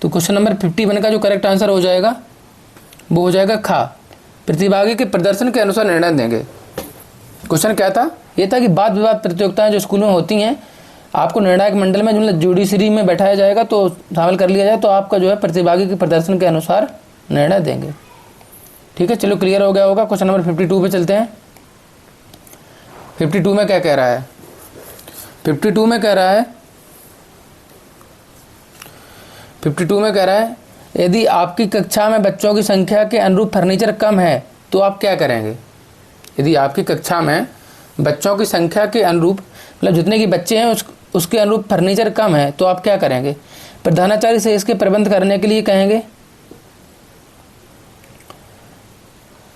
तो क्वेश्चन नंबर 51 का जो करेक्ट आंसर हो जाएगा वो हो जाएगा खा, प्रतिभागी के प्रदर्शन के अनुसार निर्णय देंगे। क्वेश्चन क्या था? ये था कि वाद विवाद प्रतियोगिताएं जो स्कूलों में होती हैं, आपको निर्णायक मंडल में मतलब जुडिशरी में बैठाया जाएगा तो शामिल कर लिया जाए, तो आपका जो है प्रतिभागी के प्रदर्शन के अनुसार निर्णय देंगे। ठीक है, चलो क्लियर हो गया होगा। क्वेश्चन नंबर 52 पे चलते हैं। 52 में क्या कह रहा है? 52 में कह रहा है 52 में कह रहा है, यदि आपकी कक्षा में बच्चों की संख्या के अनुरूप फर्नीचर कम है तो आप क्या करेंगे? यदि आपकी कक्षा में बच्चों की संख्या के अनुरूप, मतलब जितने की बच्चे हैं उसके अनुरूप फर्नीचर कम है तो आप क्या करेंगे? प्रधानाचार्य से इसके प्रबंध करने के लिए कहेंगे।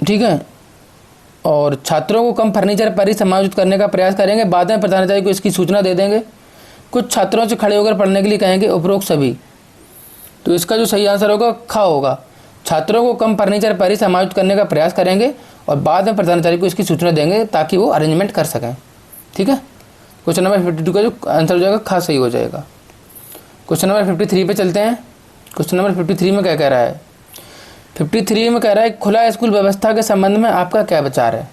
ठीक है, और छात्रों को कम फर्नीचर पर ही समायोजित करने का प्रयास करेंगे। बाद में प्रधानाचार्य को इसकी सूचना दे देंगे। कुछ छात्रों से खड़े होकर पढ़ने के लिए कहेंगे। उपरोक्त सभी। तो इसका जो सही आंसर होगा खा होगा। छात्रों को कम फर्नीचर पर ही समायोजित करने का प्रयास करेंगे और बाद में प्रधानाचार्य को इसकी सूचना देंगे ताकि वो अरेंजमेंट कर सकें। ठीक है, क्वेश्चन नंबर 52 का जो आंसर हो जाएगा खा सही हो जाएगा। क्वेश्चन नंबर 53 पे चलते हैं। क्वेश्चन नंबर 53 में क्या कह रहा है? 53 में कह रहा है, खुला स्कूल व्यवस्था के संबंध में आपका क्या विचार है?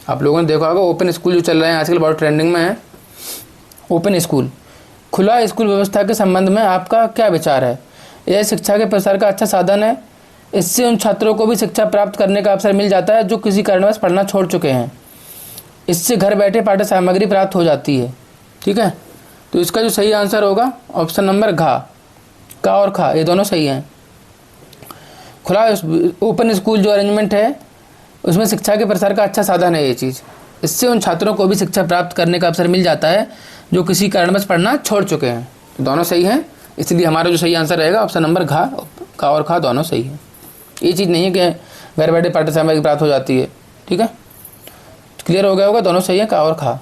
आप लोगों ने देखा होगा ओपन स्कूल जो चल रहे हैं आजकल बहुत ट्रेंडिंग में है। ओपन स्कूल, खुला स्कूल व्यवस्था के संबंध में आपका क्या विचार है? यह शिक्षा के प्रसार का अच्छा साधन है। इससे उन छात्रों को भी शिक्षा प्राप्त करने का अवसर मिल जाता है जो किसी कारणवश पढ़ना छोड़ चुके हैं। इससे घर बैठे पाठ्य सामग्री प्राप्त हो जाती है। ठीक है, तो इसका जो सही आंसर होगा ऑप्शन नंबर घा, का और खा ये दोनों सही हैं। खुला ओपन स्कूल जो अरेंजमेंट है उसमें शिक्षा के प्रसार का अच्छा साधन है ये चीज़। इससे उन छात्रों को भी शिक्षा प्राप्त करने का अवसर मिल जाता है जो किसी कारणवश पढ़ना छोड़ चुके हैं। तो दोनों सही हैं, इसलिए हमारा जो सही आंसर रहेगा ऑप्शन नंबर घा, का और खा दोनों सही है। ये चीज़ नहीं है कि घर बैठे पाठ्य सामग्री प्राप्त हो जाती है। ठीक है, क्लियर हो गया होगा, दोनों सही है, का और खा।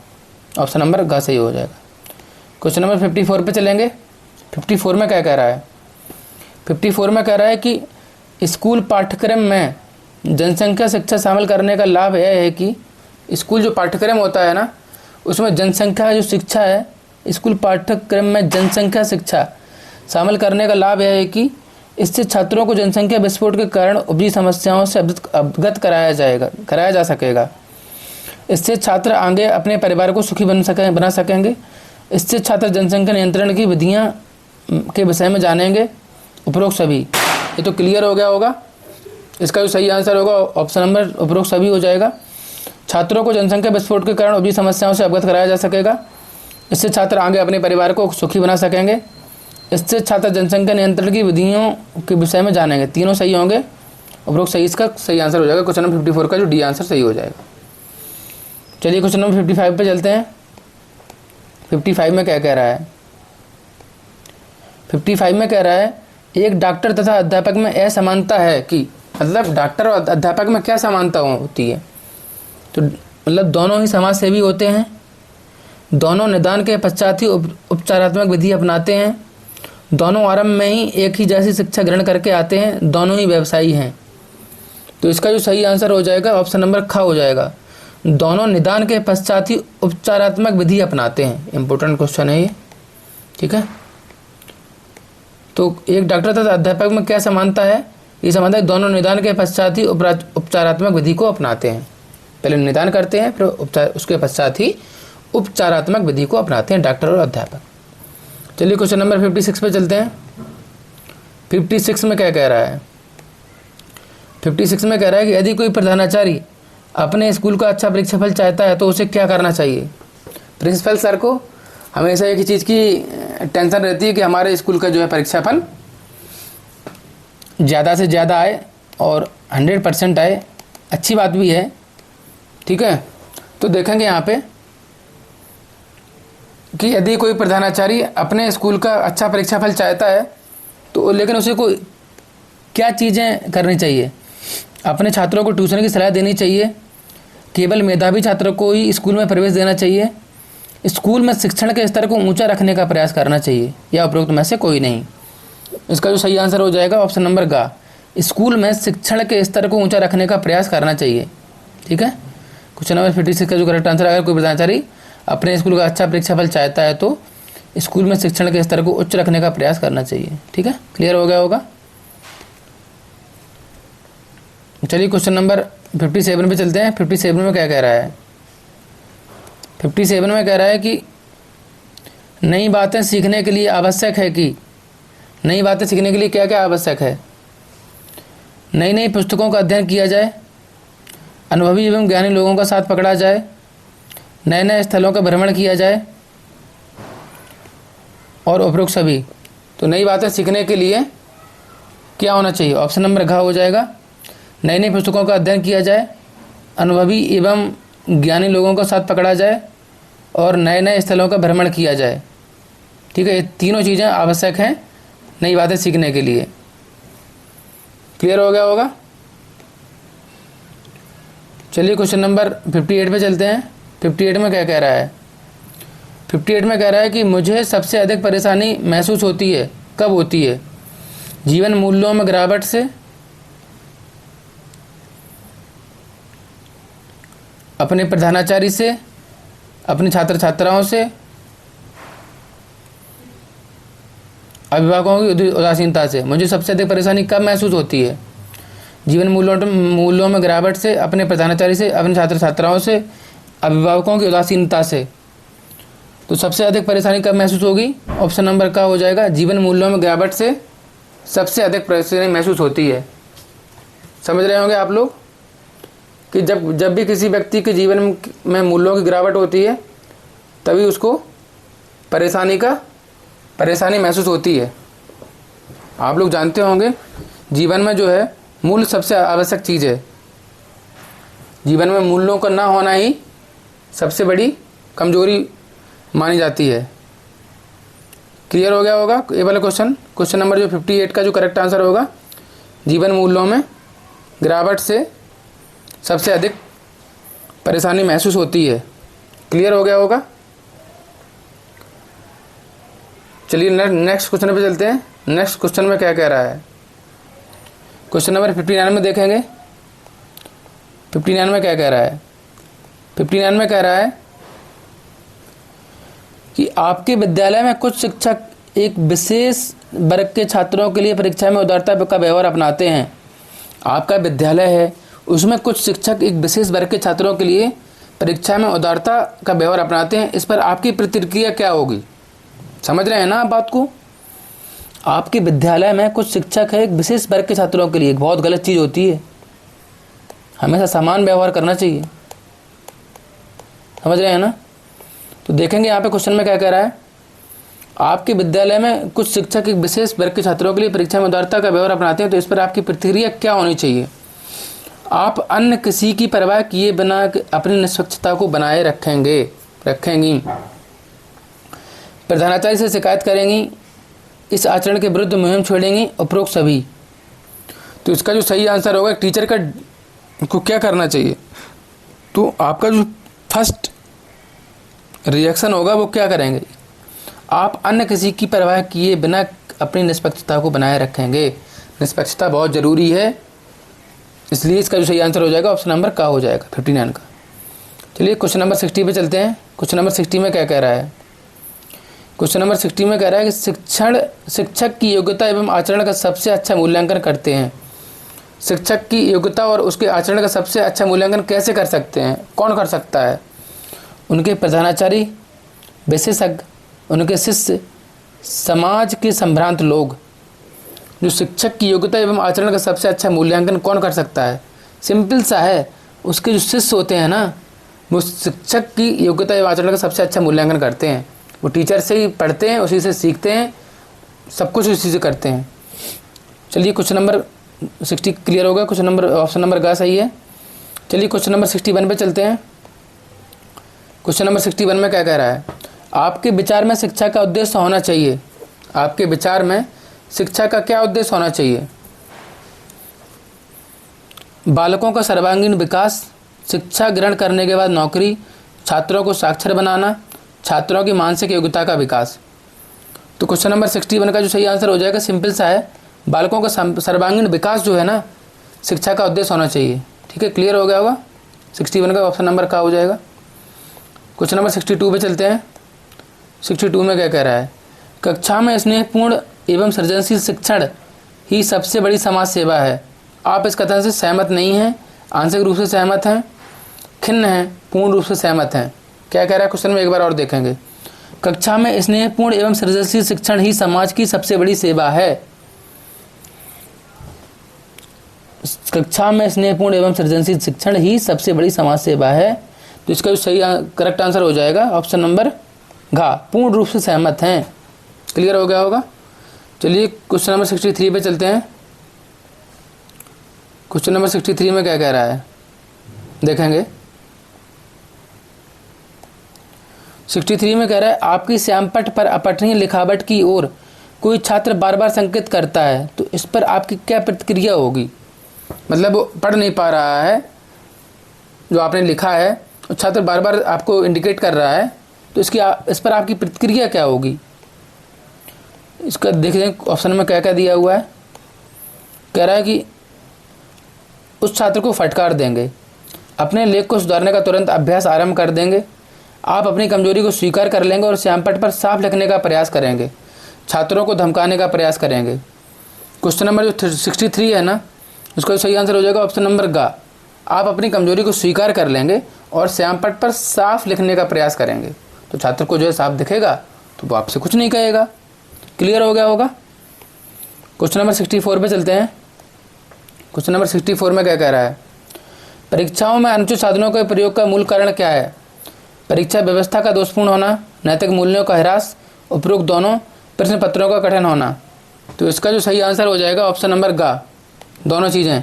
ऑप्शन नंबर ग सही हो जाएगा। क्वेश्चन नंबर 54 पे चलेंगे। 54 में क्या कह रहा है? 54 में कह रहा है कि स्कूल पाठ्यक्रम में जनसंख्या शिक्षा शामिल करने का लाभ यह है कि स्कूल जो पाठ्यक्रम होता है ना, उसमें जनसंख्या जो शिक्षा है, स्कूल पाठ्यक्रम में जनसंख्या शिक्षा शामिल करने का लाभ यह है कि इससे छात्रों को जनसंख्या विस्फोट के कारण उपजी समस्याओं से अवगत कराया जा सकेगा। इससे छात्र आगे अपने परिवार को सुखी बना सकेंगे। इससे छात्र जनसंख्या नियंत्रण की विधियां के विषय में जानेंगे। उपरोक्त सभी, ये तो क्लियर हो गया होगा। इसका जो सही आंसर होगा ऑप्शन नंबर उपरोक्त सभी हो जाएगा। छात्रों को जनसंख्या विस्फोट के कारण उपजी समस्याओं से अवगत कराया जा सकेगा। इससे छात्र आगे अपने परिवार को सुखी बना सकेंगे। इससे छात्र जनसंख्या नियंत्रण की विधियों के विषय में जानेंगे। तीनों सही होंगे, उपरोक्त सही इसका सही आंसर हो जाएगा। क्वेश्चन नंबर 54 का जो डी आंसर सही हो जाएगा। चलिए क्वेश्चन नंबर 55 पे चलते हैं। 55 में क्या कह रहा है? 55 में कह रहा है एक डॉक्टर तथा अध्यापक में असमानता है कि, मतलब डॉक्टर और अध्यापक में क्या समानता होती है? तो मतलब दोनों ही समाज सेवी होते हैं, दोनों निदान के पश्चात ही उपचारात्मक विधि अपनाते हैं, दोनों आरंभ में ही एक ही जैसी शिक्षा ग्रहण करके आते हैं, दोनों ही व्यवसायी हैं। तो इसका जो सही आंसर हो जाएगा ऑप्शन नंबर ख हो जाएगा। दोनों निदान के पश्चात ही उपचारात्मक विधि अपनाते हैं। इंपॉर्टेंट क्वेश्चन है ये, ठीक है। तो एक डॉक्टर तथा अध्यापक में क्या समानता है? ये समानता है दोनों निदान के पश्चात ही उपचारात्मक विधि को अपनाते हैं। पहले निदान करते हैं, फिर उपचार, उसके पश्चात ही उपचारात्मक विधि को अपनाते हैं डॉक्टर और अध्यापक। चलिए क्वेश्चन नंबर 56 पे चलते हैं। 56 में क्या कह रहा है? 56 में कह रहा है कि यदि कोई प्रधानाचार्य अपने स्कूल का अच्छा परीक्षाफल चाहता है तो उसे क्या करना चाहिए? प्रिंसिपल सर को हमेशा एक ही चीज़ की टेंशन रहती है कि हमारे स्कूल का जो है परीक्षाफल ज़्यादा से ज़्यादा आए और 100% आए। अच्छी बात भी है, ठीक है। तो देखेंगे यहाँ पे कि यदि कोई प्रधानाचार्य अपने स्कूल का अच्छा परीक्षाफल चाहता है तो लेकिन उसे को क्या चीज़ें करनी चाहिए? अपने छात्रों को ट्यूशन की सलाह देनी चाहिए, केवल मेधावी छात्रों को ही स्कूल में प्रवेश देना चाहिए, स्कूल में शिक्षण के स्तर को ऊंचा रखने का प्रयास करना चाहिए, या उपरोक्त में से कोई नहीं। इसका जो सही आंसर हो जाएगा ऑप्शन नंबर ग, स्कूल में शिक्षण के स्तर को ऊंचा रखने का प्रयास करना चाहिए, ठीक है। क्वेश्चन नंबर 56 का जो करेक्ट आंसर, अगर कोई प्रधानाचार्य अपने स्कूल का अच्छा परीक्षाफल चाहता है तो स्कूल में शिक्षण के स्तर को उच्च रखने का प्रयास करना चाहिए, ठीक है। क्लियर हो गया होगा। चलिए क्वेश्चन नंबर 57 पे चलते हैं। 57 में क्या कह रहा है? 57 में कह रहा है कि नई बातें सीखने के लिए आवश्यक है कि, नई बातें सीखने के लिए क्या क्या आवश्यक है? नई नई पुस्तकों का अध्ययन किया जाए, अनुभवी एवं ज्ञानी लोगों का साथ पकड़ा जाए, नए नए स्थलों का भ्रमण किया जाए और उपरोक्त सभी। तो नई बातें सीखने के लिए क्या होना चाहिए? ऑप्शन नंबर घ हो जाएगा। नई नई पुस्तकों का अध्ययन किया जाए, अनुभवी एवं ज्ञानी लोगों का साथ पकड़ा जाए और नए नए स्थलों का भ्रमण किया जाए, ठीक है। ये तीनों चीज़ें आवश्यक हैं नई बातें सीखने के लिए। क्लियर हो गया होगा। चलिए क्वेश्चन नंबर 58 पे चलते हैं। 58 में क्या कह रहा है? 58 में कह रहा है कि मुझे सबसे अधिक परेशानी महसूस होती है, कब होती है? जीवन मूल्यों में गिरावट से, अपने प्रधानाचार्य से, अपने छात्र छात्राओं से, अभिभावकों की उदासीनता से। मुझे सबसे अधिक परेशानी कब महसूस होती है? जीवन मूल्यों में गिरावट से, अपने प्रधानाचार्य से, अपने छात्र छात्राओं से, अभिभावकों की उदासीनता से। तो सबसे अधिक परेशानी कब महसूस होगी? ऑप्शन नंबर का हो जाएगा, जीवन मूल्यों में गिरावट से सबसे अधिक परेशानी महसूस होती है। समझ रहे होंगे आप लोग कि जब भी किसी व्यक्ति के जीवन में मूल्यों की गिरावट होती है तभी उसको परेशानी महसूस होती है। आप लोग जानते होंगे जीवन में जो है मूल्य सबसे आवश्यक चीज़ है। जीवन में मूल्यों का ना होना ही सबसे बड़ी कमजोरी मानी जाती है। क्लियर हो गया होगा ये वाला क्वेश्चन नंबर जो 58 का जो करेक्ट आंसर होगा, जीवन मूल्यों में गिरावट से सबसे अधिक परेशानी महसूस होती है। क्लियर हो गया होगा। चलिए नेक्स्ट क्वेश्चन पे चलते हैं। नेक्स्ट क्वेश्चन में क्या कह रहा है, क्वेश्चन नंबर 59 में देखेंगे। 59 में क्या कह रहा है, 59 में कह रहा है कि आपके विद्यालय में कुछ शिक्षक एक विशेष वर्ग के छात्रों के लिए परीक्षा में उदारता का व्यवहार अपनाते हैं। आपका विद्यालय है, उसमें कुछ शिक्षक एक विशेष वर्ग के छात्रों के लिए परीक्षा में उदारता का व्यवहार अपनाते हैं। इस पर आपकी प्रतिक्रिया क्या होगी? समझ रहे हैं ना आप बात को? आपके विद्यालय में कुछ शिक्षक है एक विशेष वर्ग के छात्रों के लिए, एक बहुत गलत चीज़ होती है। हमेशा समान व्यवहार करना चाहिए। समझ रहे हैं ना? तो देखेंगे यहाँ पे क्वेश्चन में क्या कह रहा है, आपके विद्यालय में कुछ शिक्षक एक विशेष वर्ग के छात्रों के लिए परीक्षा में उदारता का व्यवहार अपनाते हैं, तो इस पर आपकी प्रतिक्रिया क्या होनी चाहिए? आप अन्य किसी की परवाह किए बिना अपनी निष्पक्षता को बनाए रखेंगी, प्रधानाचार्य से शिकायत करेंगी, इस आचरण के विरुद्ध मुहिम छोड़ेंगी, उपरोक्त सभी। तो इसका जो सही आंसर होगा, टीचर को क्या करना चाहिए? तो आपका जो फर्स्ट रिएक्शन होगा वो क्या करेंगे? आप अन्य किसी की परवाह किए बिना अपनी निष्पक्षता को बनाए रखेंगे। निष्पक्षता बहुत ज़रूरी है, इसलिए इसका जो सही आंसर हो जाएगा ऑप्शन नंबर का हो जाएगा 59 का। चलिए क्वेश्चन नंबर 60 पे चलते हैं। क्वेश्चन नंबर 60 में क्या कह रहा है, क्वेश्चन नंबर 60 में कह रहा है कि शिक्षक की योग्यता एवं आचरण का सबसे अच्छा मूल्यांकन करते हैं। शिक्षक की योग्यता और उसके आचरण का सबसे अच्छा मूल्यांकन कैसे कर सकते हैं? कौन कर सकता है? उनके प्रधानाचार्य, विशेषज्ञ, उनके शिष्य, समाज के संभ्रांत लोग। जो शिक्षक की योग्यता एवं आचरण का सबसे अच्छा मूल्यांकन कौन कर सकता है? सिंपल सा है, उसके जो शिष्य होते हैं ना, वो शिक्षक की योग्यता एवं आचरण का सबसे अच्छा मूल्यांकन करते हैं। वो टीचर से ही पढ़ते हैं, उसी से सीखते हैं, सब कुछ उसी से करते हैं। चलिए क्वेश्चन नंबर 60 क्लियर होगा। क्वेश्चन नंबर ऑप्शन नंबर का सही है। चलिए क्वेश्चन नंबर 61 पे चलते हैं। क्वेश्चन नंबर 61 में क्या कह रहा है, आपके विचार में शिक्षा का उद्देश्य होना चाहिए। आपके विचार में शिक्षा का क्या उद्देश्य होना चाहिए? बालकों का सर्वांगीण विकास, शिक्षा ग्रहण करने के बाद नौकरी, छात्रों को साक्षर बनाना, छात्रों की मानसिक योग्यता का विकास। तो क्वेश्चन नंबर 61 का जो सही आंसर हो जाएगा, सिंपल सा है, बालकों का सर्वांगीण विकास जो है ना, शिक्षा का उद्देश्य होना चाहिए। ठीक है, क्लियर हो गया होगा। 61 का ऑप्शन नंबर का हो जाएगा। क्वेश्चन नंबर 62 पे चलते हैं। 62 में क्या कह रहा है, कक्षा में स्नेहपूर्ण एवं सृजनशील शिक्षण ही सबसे बड़ी समाज सेवा है। आप इस कथन से सहमत नहीं हैं, आंशिक रूप से सहमत हैं, खिन्न हैं, पूर्ण रूप से सहमत हैं? क्या कह रहा है क्वेश्चन में एक बार और देखेंगे। कक्षा में स्नेहपूर्ण एवं सृजनशील शिक्षण ही समाज की सबसे बड़ी सेवा है। कक्षा में स्नेहपूर्ण एवं सृजनशील शिक्षण ही सबसे बड़ी समाज सेवा है। तो इसका जो सही करेक्ट आंसर हो जाएगा ऑप्शन नंबर घ, पूर्ण रूप से सहमत हैं। क्लियर हो गया होगा। चलिए क्वेश्चन नंबर 63 पे चलते हैं। क्वेश्चन नंबर 63 में क्या कह रहा है देखेंगे। 63 में कह रहा है, आपकी श्यामपट्ट पर अपठनीय लिखावट की ओर कोई छात्र बार बार संकेत करता है, तो इस पर आपकी क्या प्रतिक्रिया होगी? मतलब वो पढ़ नहीं पा रहा है जो आपने लिखा है, और छात्र बार बार आपको इंडिकेट कर रहा है, तो इस पर आपकी प्रतिक्रिया क्या होगी? इसका देखिए ऑप्शन में क्या क्या दिया हुआ है। कह रहा है कि उस छात्र को फटकार देंगे, अपने लेख को सुधारने का तुरंत अभ्यास आरंभ कर देंगे, आप अपनी कमजोरी को स्वीकार कर लेंगे और श्यामपट्ट पर साफ लिखने का प्रयास करेंगे, छात्रों को धमकाने का प्रयास करेंगे। क्वेश्चन नंबर जो 63 है ना, उसका सही आंसर हो जाएगा ऑप्शन नंबर ग, आप अपनी कमजोरी को स्वीकार कर लेंगे और श्यामपट्ट पर साफ लिखने का प्रयास करेंगे। तो छात्र को जो है साफ दिखेगा तो वो आपसे कुछ नहीं कहेगा। क्लियर हो गया होगा। क्वेश्चन नंबर 64 पे चलते हैं। क्वेश्चन नंबर 64 में क्या कह रहा है, परीक्षाओं में अनुचित साधनों के प्रयोग का मूल कारण क्या है? परीक्षा व्यवस्था का दोषपूर्ण होना, नैतिक मूल्यों का ह्रास, उपरोक्त दोनों, प्रश्न पत्रों का कठिन होना। तो इसका जो सही आंसर हो जाएगा ऑप्शन नंबर ग, दोनों चीज़ें,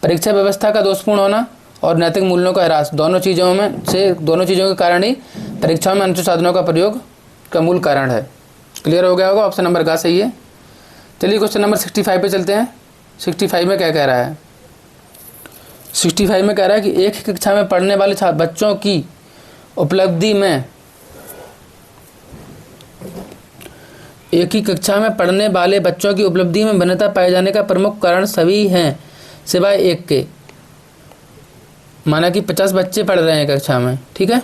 परीक्षा व्यवस्था का दोषपूर्ण होना और नैतिक मूल्यों का ह्रास, दोनों चीज़ों के कारण ही परीक्षाओं में अनुचित साधनों का प्रयोग का मूल कारण है। क्लियर हो गया होगा, ऑप्शन नंबर ग सही है। चलिए क्वेश्चन नंबर 65 पे चलते हैं। 65 में क्या कह रहा है, 65 में कह रहा है कि एक ही कक्षा में पढ़ने वाले बच्चों की उपलब्धि में एक ही कक्षा में पढ़ने वाले बच्चों की उपलब्धि में भिन्नता पाए जाने का प्रमुख कारण सभी हैं सिवाय एक के। माना कि 50 बच्चे पढ़ रहे हैं कक्षा में, ठीक है,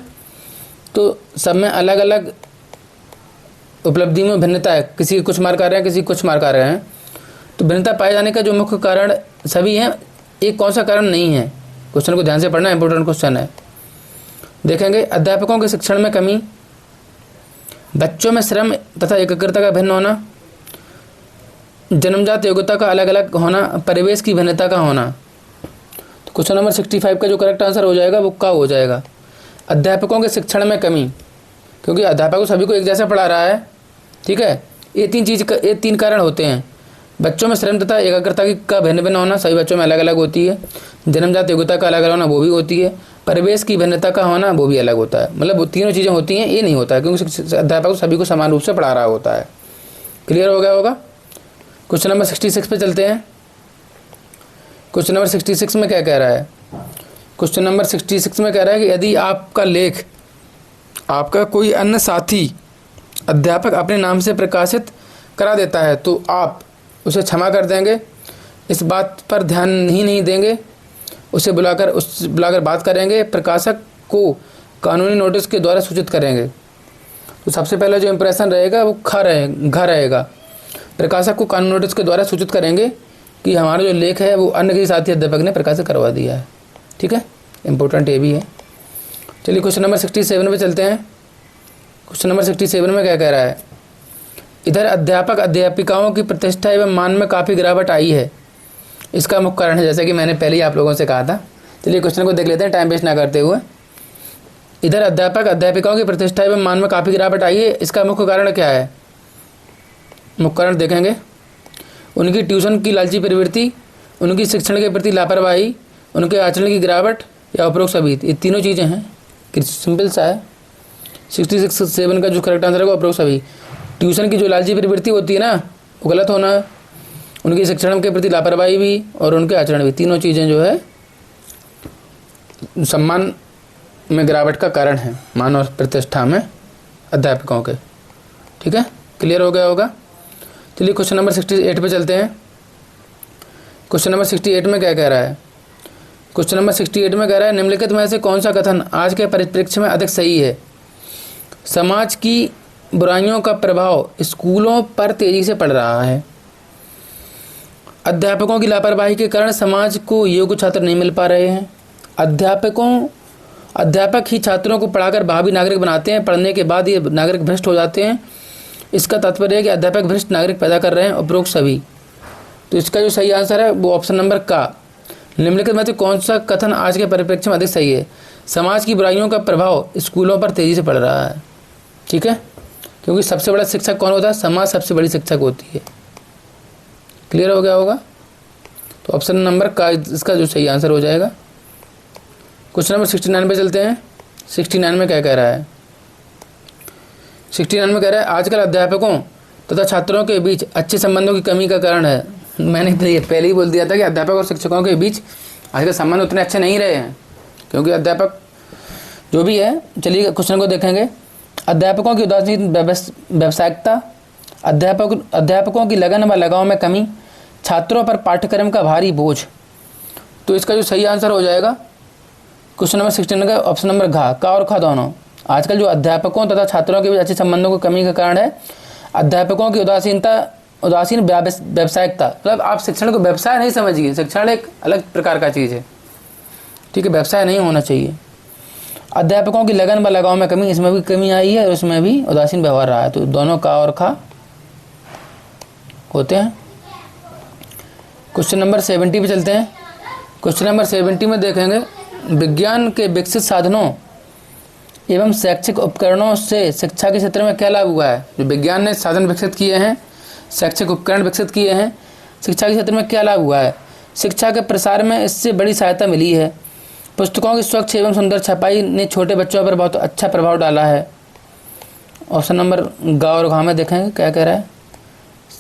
तो सब में अलग अलग उपलब्धि में भिन्नता है, किसी के कुछ मार्क आ रहे हैं, किसी के कुछ मार्क आ रहे हैं, तो भिन्नता पाए जाने का जो मुख्य कारण सभी हैं, एक कौन सा कारण नहीं है। क्वेश्चन को ध्यान से पढ़ना, इंपॉर्टेंट क्वेश्चन है। देखेंगे अध्यापकों के शिक्षण में कमी, बच्चों में श्रम तथा एकाग्रता का भिन्न होना, जन्मजात योग्यता का अलग अलग होना, परिवेश की भिन्नता का होना। तो क्वेश्चन नंबर 65 का जो करेक्ट आंसर हो जाएगा वो क्या हो जाएगा, अध्यापकों के शिक्षण में कमी, क्योंकि अध्यापक सभी को एक जैसा पढ़ा रहा है, ठीक है। ये तीन कारण होते हैं, बच्चों में श्रम तथा एकाग्रता का भिन्न भिन्न होना, सभी बच्चों में अलग अलग होती है, जन्मजात योग्यता का अलग अलग होना वो भी होती है, परिवेश की भिन्नता का होना वो भी अलग होता है। मतलब वो तीनों चीज़ें होती हैं, ये नहीं होता है क्योंकि अध्यापक सभी को समान रूप से पढ़ा रहा होता है। क्लियर हो गया होगा। क्वेश्चन नंबर 66 पे चलते हैं। क्वेश्चन नंबर 66 में क्या कह रहा है, क्वेश्चन नंबर 66 में कह रहा है कि यदि आपका लेख आपका कोई अन्य साथी अध्यापक अपने नाम से प्रकाशित करा देता है तो आप उसे क्षमा कर देंगे, इस बात पर ध्यान ही नहीं देंगे, उसे बुलाकर बात करेंगे, प्रकाशक को कानूनी नोटिस के द्वारा सूचित करेंगे। तो सबसे पहले जो इम्प्रेशन रहेगा वो घा रहेगा। प्रकाशक को कानूनी नोटिस के द्वारा सूचित करेंगे कि हमारा जो लेख है वो अन्य किसी साथी अध्यापक ने प्रकाशित करवा दिया है, ठीक है, इंपॉर्टेंट ये भी है। चलिए क्वेश्चन नंबर 67 पे चलते हैं। क्वेश्चन नंबर 67 में क्या कह रहा है, इधर अध्यापक अध्यापिकाओं की प्रतिष्ठा एवं मान में काफ़ी गिरावट आई है, इसका मुख्य कारण है, जैसे कि मैंने पहले ही आप लोगों से कहा था। चलिए क्वेश्चन को देख लेते हैं टाइम वेस्ट ना करते हुए। इधर अध्यापक अध्यापिकाओं की प्रतिष्ठा एवं मान में काफ़ी गिरावट आई है, इसका मुख्य कारण क्या है। मुख्य कारण देखेंगे, उनकी ट्यूशन की लालची प्रवृत्ति, उनकी शिक्षण के प्रति लापरवाही, उनके आचरण की गिरावट या उपरोक्त सभी, ये तीनों चीज़ें हैं। सिंपल सा है। 67 का जो करेक्ट आंसर है वो उपरोक्त सभी। ट्यूशन की जो लालची प्रवृत्ति होती है ना वो गलत होना है, उनकी शिक्षण के प्रति लापरवाही भी और उनके आचरण भी, तीनों चीज़ें जो है सम्मान में गिरावट का कारण है, मान और प्रतिष्ठा में अध्यापकों के, ठीक है। क्लियर हो गया होगा। चलिए क्वेश्चन नंबर 68 पे चलते हैं। क्वेश्चन नंबर 68 में क्या कह रहा है, क्वेश्चन नंबर 68 में कह रहा है निम्नलिखित में से कौन सा कथन आज के परिप्रेक्ष्य में अधिक सही है। समाज की बुराइयों का प्रभाव स्कूलों पर तेजी से पड़ रहा है, अध्यापकों की लापरवाही के कारण समाज को योग्य छात्र नहीं मिल पा रहे हैं, अध्यापक ही छात्रों को पढ़ाकर भावी नागरिक बनाते हैं, पढ़ने के बाद ये नागरिक भ्रष्ट हो जाते हैं, इसका तात्पर्य है कि अध्यापक भ्रष्ट नागरिक पैदा कर रहे हैं, उपरोक्त सभी। तो इसका जो सही आंसर है वो ऑप्शन नंबर का, निम्नलिखित में से कौन सा कथन आज के परिप्रेक्ष्य में अधिक सही है। समाज की बुराइयों का प्रभाव स्कूलों पर तेजी से पड़ रहा है, ठीक है, क्योंकि सबसे बड़ा शिक्षक कौन होता है, समाज सबसे बड़ी शिक्षक होती है। क्लियर हो गया होगा। तो ऑप्शन नंबर का इसका जो सही आंसर हो जाएगा। क्वेश्चन नंबर 69 पे चलते हैं। 69 में क्या कह रहा है, 69 में कह रहा है आजकल अध्यापकों तथा छात्रों के बीच अच्छे संबंधों की कमी का कारण है। मैंने तो ये पहले ही बोल दिया था कि अध्यापक और शिक्षकों के बीच आजकल संबंध उतने अच्छे नहीं रहे हैं, क्योंकि अध्यापक जो भी है, चलिए क्वेश्चन को देखेंगे। अध्यापकों की उदासीन व्यावसायिकता, अध्यापकों की लगन व लगाव में कमी, छात्रों पर पाठ्यक्रम का भारी बोझ। तो इसका जो सही आंसर हो जाएगा क्वेश्चन नंबर 69 का ऑप्शन नंबर का और खा दोनों। आजकल जो अध्यापकों तथा छात्रों के बीच अच्छे संबंधों की कमी का कारण है अध्यापकों की उदासीन व्यावसायिकता। मतलब आप शिक्षण को व्यवसाय नहीं समझिए, शिक्षण एक अलग प्रकार का चीज़ है, ठीक है, व्यवसाय नहीं होना चाहिए। अध्यापकों की लगन व लगाव में कमी, इसमें भी कमी आई है और उसमें भी उदासीन व्यवहार रहा है, तो दोनों का और खा होते हैं। क्वेश्चन नंबर 70 पे चलते हैं। क्वेश्चन नंबर 70 में देखेंगे विज्ञान के विकसित साधनों एवं शैक्षिक उपकरणों से शिक्षा के क्षेत्र में क्या लाभ हुआ है। जो विज्ञान ने साधन विकसित किए हैं, शैक्षिक उपकरण विकसित किए हैं, शिक्षा के क्षेत्र में क्या लाभ हुआ है। शिक्षा के प्रसार में इससे बड़ी सहायता मिली है। पुस्तकों की स्वच्छ एवं सुंदर छपाई ने छोटे बच्चों पर बहुत अच्छा प्रभाव डाला है। ऑप्शन नंबर गा और घा में देखेंगे क्या कह रहा है।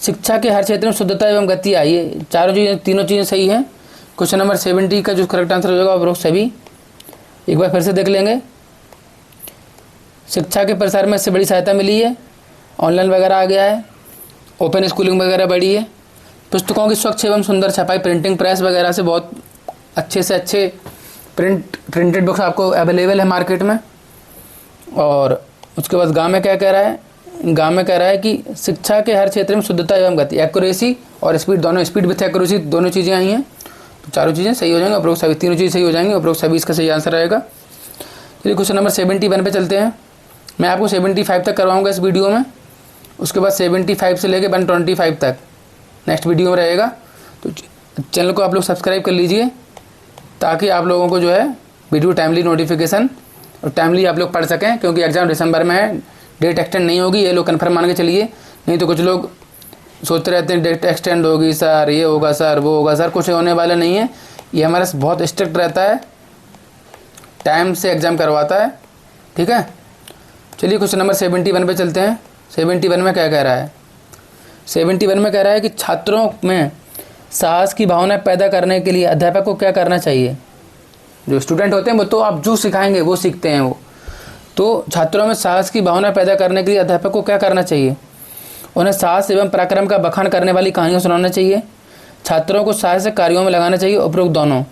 शिक्षा के हर क्षेत्र में शुद्धता एवं गति आई है। चारों चीज़ें, तीनों चीज़ें सही हैं, क्वेश्चन नंबर 70 का जो करेक्ट आंसर हो जाएगा उपरोक्त सभी एक बार फिर से देख लेंगे। शिक्षा के प्रसार में इससे बड़ी सहायता मिली है, ऑनलाइन वगैरह आ गया है, ओपन स्कूलिंग वगैरह बढ़ी है, पुस्तकों की स्वच्छ एवं सुंदर छपाई, प्रिंटिंग प्रेस वगैरह से बहुत अच्छे से अच्छे प्रिंटेड बुक्स आपको अवेलेबल है मार्केट में। और उसके बाद गाँव में क्या कह रहा है, गाँव में कह रहा है कि शिक्षा के हर क्षेत्र में शुद्धता एवं गति, एक्यूरेसी और स्पीड दोनों, स्पीड विथ एक्यूरेसी दोनों चीज़ें आई हैं, तो चारों चीज़ें सही हो जाएंगी, उपरोक्त सभी तीनों चीज़ सही हो जाएंगी, उपरोक्त सभी इसका सही आंसर रहेगा। चलिए क्वेश्चन नंबर 71 पे चलते हैं। मैं आपको 75 तक करवाऊंगा इस वीडियो में, उसके बाद 75 से लेकर 125 तक नेक्स्ट वीडियो में रहेगा। तो चैनल को आप लोग सब्सक्राइब कर लीजिए ताकि आप लोगों को जो है वीडियो टाइमली नोटिफिकेशन और टाइमली आप लोग पढ़ सकें, क्योंकि एग्ज़ाम दिसंबर में है, डेट एक्सटेंड नहीं होगी, ये लोग कन्फर्म मान के चलिए। नहीं तो कुछ लोग सोचते रहते हैं डेट एक्सटेंड होगी सर, ये होगा सर, वो होगा सर, कुछ होने वाला नहीं है। ये हमारा बहुत स्ट्रिक्ट रहता है, टाइम से एग्ज़ाम करवाता है, ठीक है। चलिए क्वेश्चन नंबर 71 पे चलते हैं। 71 में क्या कह रहा है, 71 में कह रहा है कि छात्रों में साहस की भावना पैदा करने के लिए अध्यापक को क्या करना चाहिए। जो स्टूडेंट होते हैं वो तो आप जो सिखाएंगे वो सीखते हैं वो, तो छात्रों में साहस की भावना पैदा करने के लिए अध्यापक को क्या करना चाहिए। उन्हें साहस एवं पराक्रम का बखान करने वाली कहानियाँ सुनाना चाहिए, छात्रों को साहसिक कार्यों में लगाना चाहिए, उपरोक्त दोनों।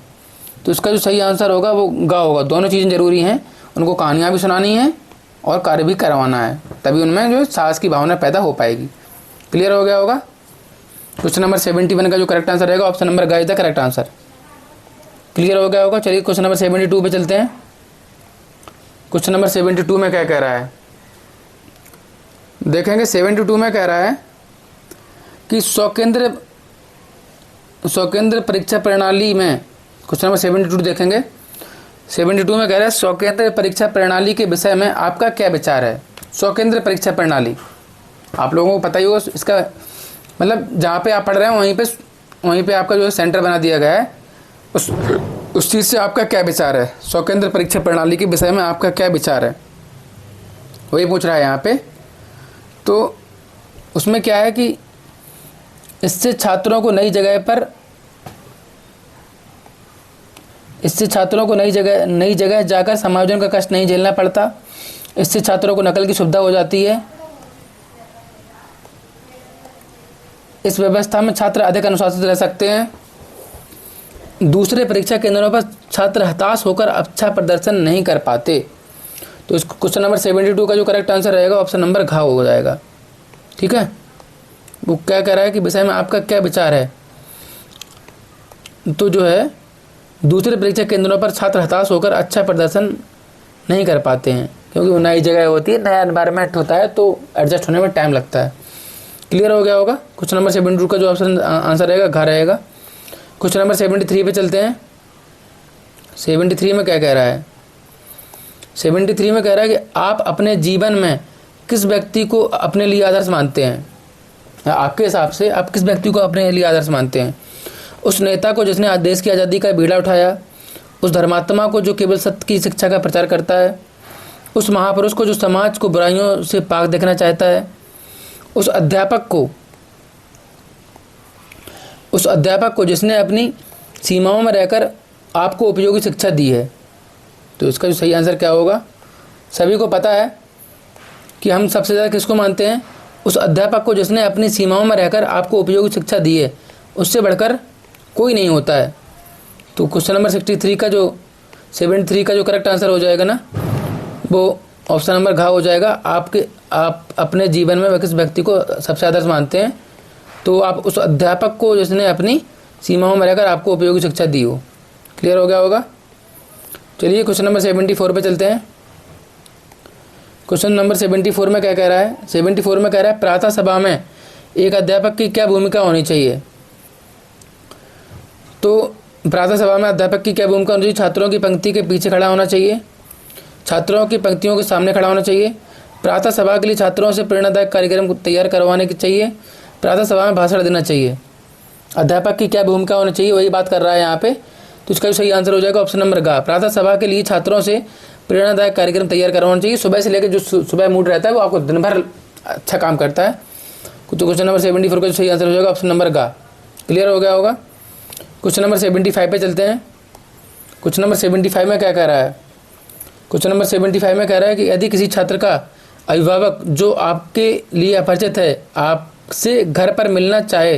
तो इसका जो सही आंसर होगा वो गा होगा। दोनों चीज़ें ज़रूरी हैं, उनको कहानियाँ भी सुनानी है और कार्य भी करवाना है, तभी उनमें जो साहस की भावना पैदा हो पाएगी। क्लियर हो गया होगा। क्वेश्चन नंबर 71 का जो करेक्ट आंसर रहेगा ऑप्शन नंबर गा is the correct answer. Clear हो गया होगा। चलिए क्वेश्चन नंबर 72 पे चलते हैं। क्वेश्चन नंबर 72 में क्या कह रहा है देखेंगे। 72 में कह रहा है कि स्वकेंद्र परीक्षा प्रणाली में, क्वेश्चन नंबर 72 देखेंगे। 72 में कह रहा है स्वकेंद्र परीक्षा प्रणाली के विषय में आपका क्या विचार है। स्वकेंद्र परीक्षा प्रणाली आप लोगों को पता ही होगा, इसका मतलब जहाँ पे आप पढ़ रहे हैं वहीं पे आपका जो है सेंटर बना दिया गया है, उस चीज़ से आपका क्या विचार है। स्वकेंद्र परीक्षा प्रणाली के विषय में आपका क्या विचार है, वही पूछ रहा है यहाँ पे। तो उसमें क्या है कि इससे छात्रों को नई जगह जाकर समायोजन का कष्ट नहीं झेलना पड़ता। इससे छात्रों को नकल की सुविधा हो जाती है। इस व्यवस्था में छात्र अधिक अनुशासित रह सकते हैं। दूसरे परीक्षा केंद्रों पर छात्र हताश होकर अच्छा प्रदर्शन नहीं कर पाते। तो इस क्वेश्चन नंबर 72 का जो करेक्ट आंसर रहेगा ऑप्शन नंबर घ हो जाएगा, ठीक है। वो क्या कह रहा है कि विषय में आपका क्या विचार है। तो जो है दूसरे परीक्षा केंद्रों पर छात्र हताश होकर अच्छा प्रदर्शन नहीं कर पाते हैं, क्योंकि वो नई जगह होती है, नया एनवायरनमेंट होता है, तो एडजस्ट होने में टाइम लगता है। क्लियर हो गया होगा। क्वेश्चन नंबर 72 का जो ऑप्शन आंसर रहेगा घ रहेगा। क्वेश्चन नंबर 73 पे चलते हैं। 73 में क्या कह रहा है। 73 में कह रहा है कि आप अपने जीवन में किस व्यक्ति को अपने लिए आदर्श मानते हैं। आपके हिसाब से आप किस व्यक्ति को अपने लिए आदर्श मानते हैं। उस नेता को जिसने आज देश की आज़ादी का बीड़ा उठाया, उस धर्मात्मा को जो केवल सत्य की शिक्षा का प्रचार करता है, उस महापुरुष को जो समाज को बुराइयों से पाक देखना चाहता है, उस अध्यापक को जिसने अपनी सीमाओं में रहकर आपको उपयोगी शिक्षा दी है। तो इसका जो सही आंसर क्या होगा। सभी को पता है कि हम सबसे ज़्यादा किसको मानते हैं, उस अध्यापक को जिसने अपनी सीमाओं में रहकर आपको उपयोगी शिक्षा दी है, उससे बढ़कर कोई नहीं होता है। तो क्वेश्चन नंबर 73 का जो करेक्ट आंसर हो जाएगा ना, वो ऑप्शन नंबर घ हो जाएगा। आप अपने जीवन में किस व्यक्ति को सबसे आदर्श मानते हैं, तो आप उस अध्यापक को जिसने अपनी सीमाओं में रहकर आपको उपयोगी शिक्षा दी हो। क्लियर हो गया होगा। चलिए क्वेश्चन नंबर 74 पे चलते हैं। क्वेश्चन नंबर 74 में क्या कह रहा है। 74 में कह रहा है प्रातः सभा में एक अध्यापक की क्या भूमिका होनी चाहिए। तो प्रातः सभा में अध्यापक की क्या भूमिका होनी चाहिए। छात्रों की पंक्ति के पीछे खड़ा होना चाहिए, छात्रों की पंक्तियों के सामने खड़ा होना चाहिए। प्रातः सभा के लिए छात्रों से प्रेरणादायक कार्यक्रम तैयार करवाने की चाहिए। प्रातः सभा में भाषण देना चाहिए। अध्यापक की क्या भूमिका होनी चाहिए, वही बात कर रहा है यहाँ पे। तो इसका सही आंसर हो जाएगा ऑप्शन नंबर ग। प्रातः सभा के लिए छात्रों से प्रेरणादायक कार्यक्रम तैयार करवाना चाहिए। सुबह से लेकर जो सुबह मूड रहता है वो आपको दिन भर अच्छा काम करता है। तो क्वेश्चन नंबर 74 का जो सही आंसर हो जाएगा ऑप्शन नंबर ग। क्लियर हो गया होगा। क्वेश्चन नंबर 75 पे चलते हैं। क्वेश्चन नंबर 75 में क्या कह रहा है? क्वेश्चन नंबर 75 में कह रहा है कि यदि किसी छात्र का अभिभावक जो आपके लिए अपरिचित है आपसे घर पर मिलना चाहे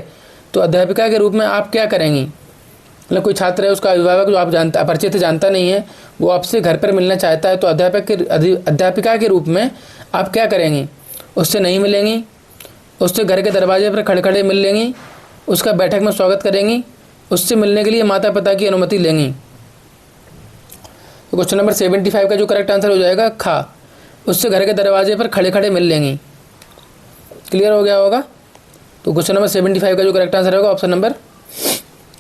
तो अध्यापिका के रूप में आप क्या करेंगी? मतलब कोई छात्र है, उसका अभिभावक जो आप जानता अपरिचित जानता नहीं है, वो आपसे घर पर मिलना चाहता है तो अध्यापिका के रूप में आप क्या करेंगी? उससे नहीं मिलेंगी, उससे घर के दरवाजे पर खड़े खड़े मिल लेंगी, उसका बैठक में स्वागत करेंगी, उससे मिलने के लिए माता पिता की अनुमति लेंगी। तो क्वेश्चन नंबर 75 का जो करेक्ट आंसर हो जाएगा खा, उससे घर के दरवाजे पर खड़े खड़े मिल लेंगी। क्लियर हो गया होगा? तो क्वेश्चन नंबर 75 का जो करेक्ट आंसर होगा ऑप्शन नंबर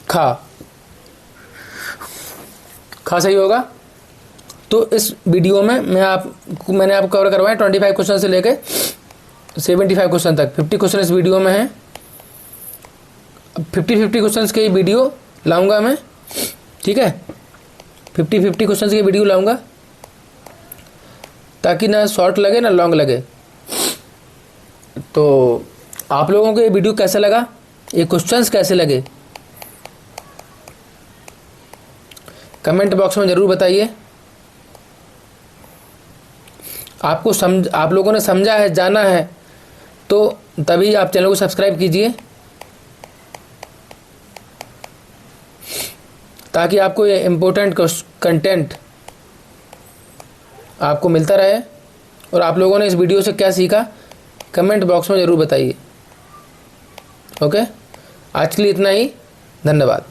खा सही होगा। तो इस वीडियो में मैंने आपको कवर करवाए 25 क्वेश्चन से लेकर 75 क्वेश्चन तक। 50 क्वेश्चन इस वीडियो में हैं। 50 क्वेश्चन के वीडियो लाऊंगा मैं, ठीक है। 50 क्वेश्चन के वीडियो लाऊंगा ताकि ना शॉर्ट लगे ना लॉन्ग लगे। तो आप लोगों को ये वीडियो कैसा लगा, ये क्वेश्चंस कैसे लगे, कमेंट बॉक्स में ज़रूर बताइए। आप लोगों ने समझा है, जाना है, तो तभी आप चैनल को सब्सक्राइब कीजिए ताकि आपको ये इम्पोर्टेंट कंटेंट आपको मिलता रहे। और आप लोगों ने इस वीडियो से क्या सीखा कमेंट बॉक्स में ज़रूर बताइए। ओके, आज के लिए इतना ही, धन्यवाद।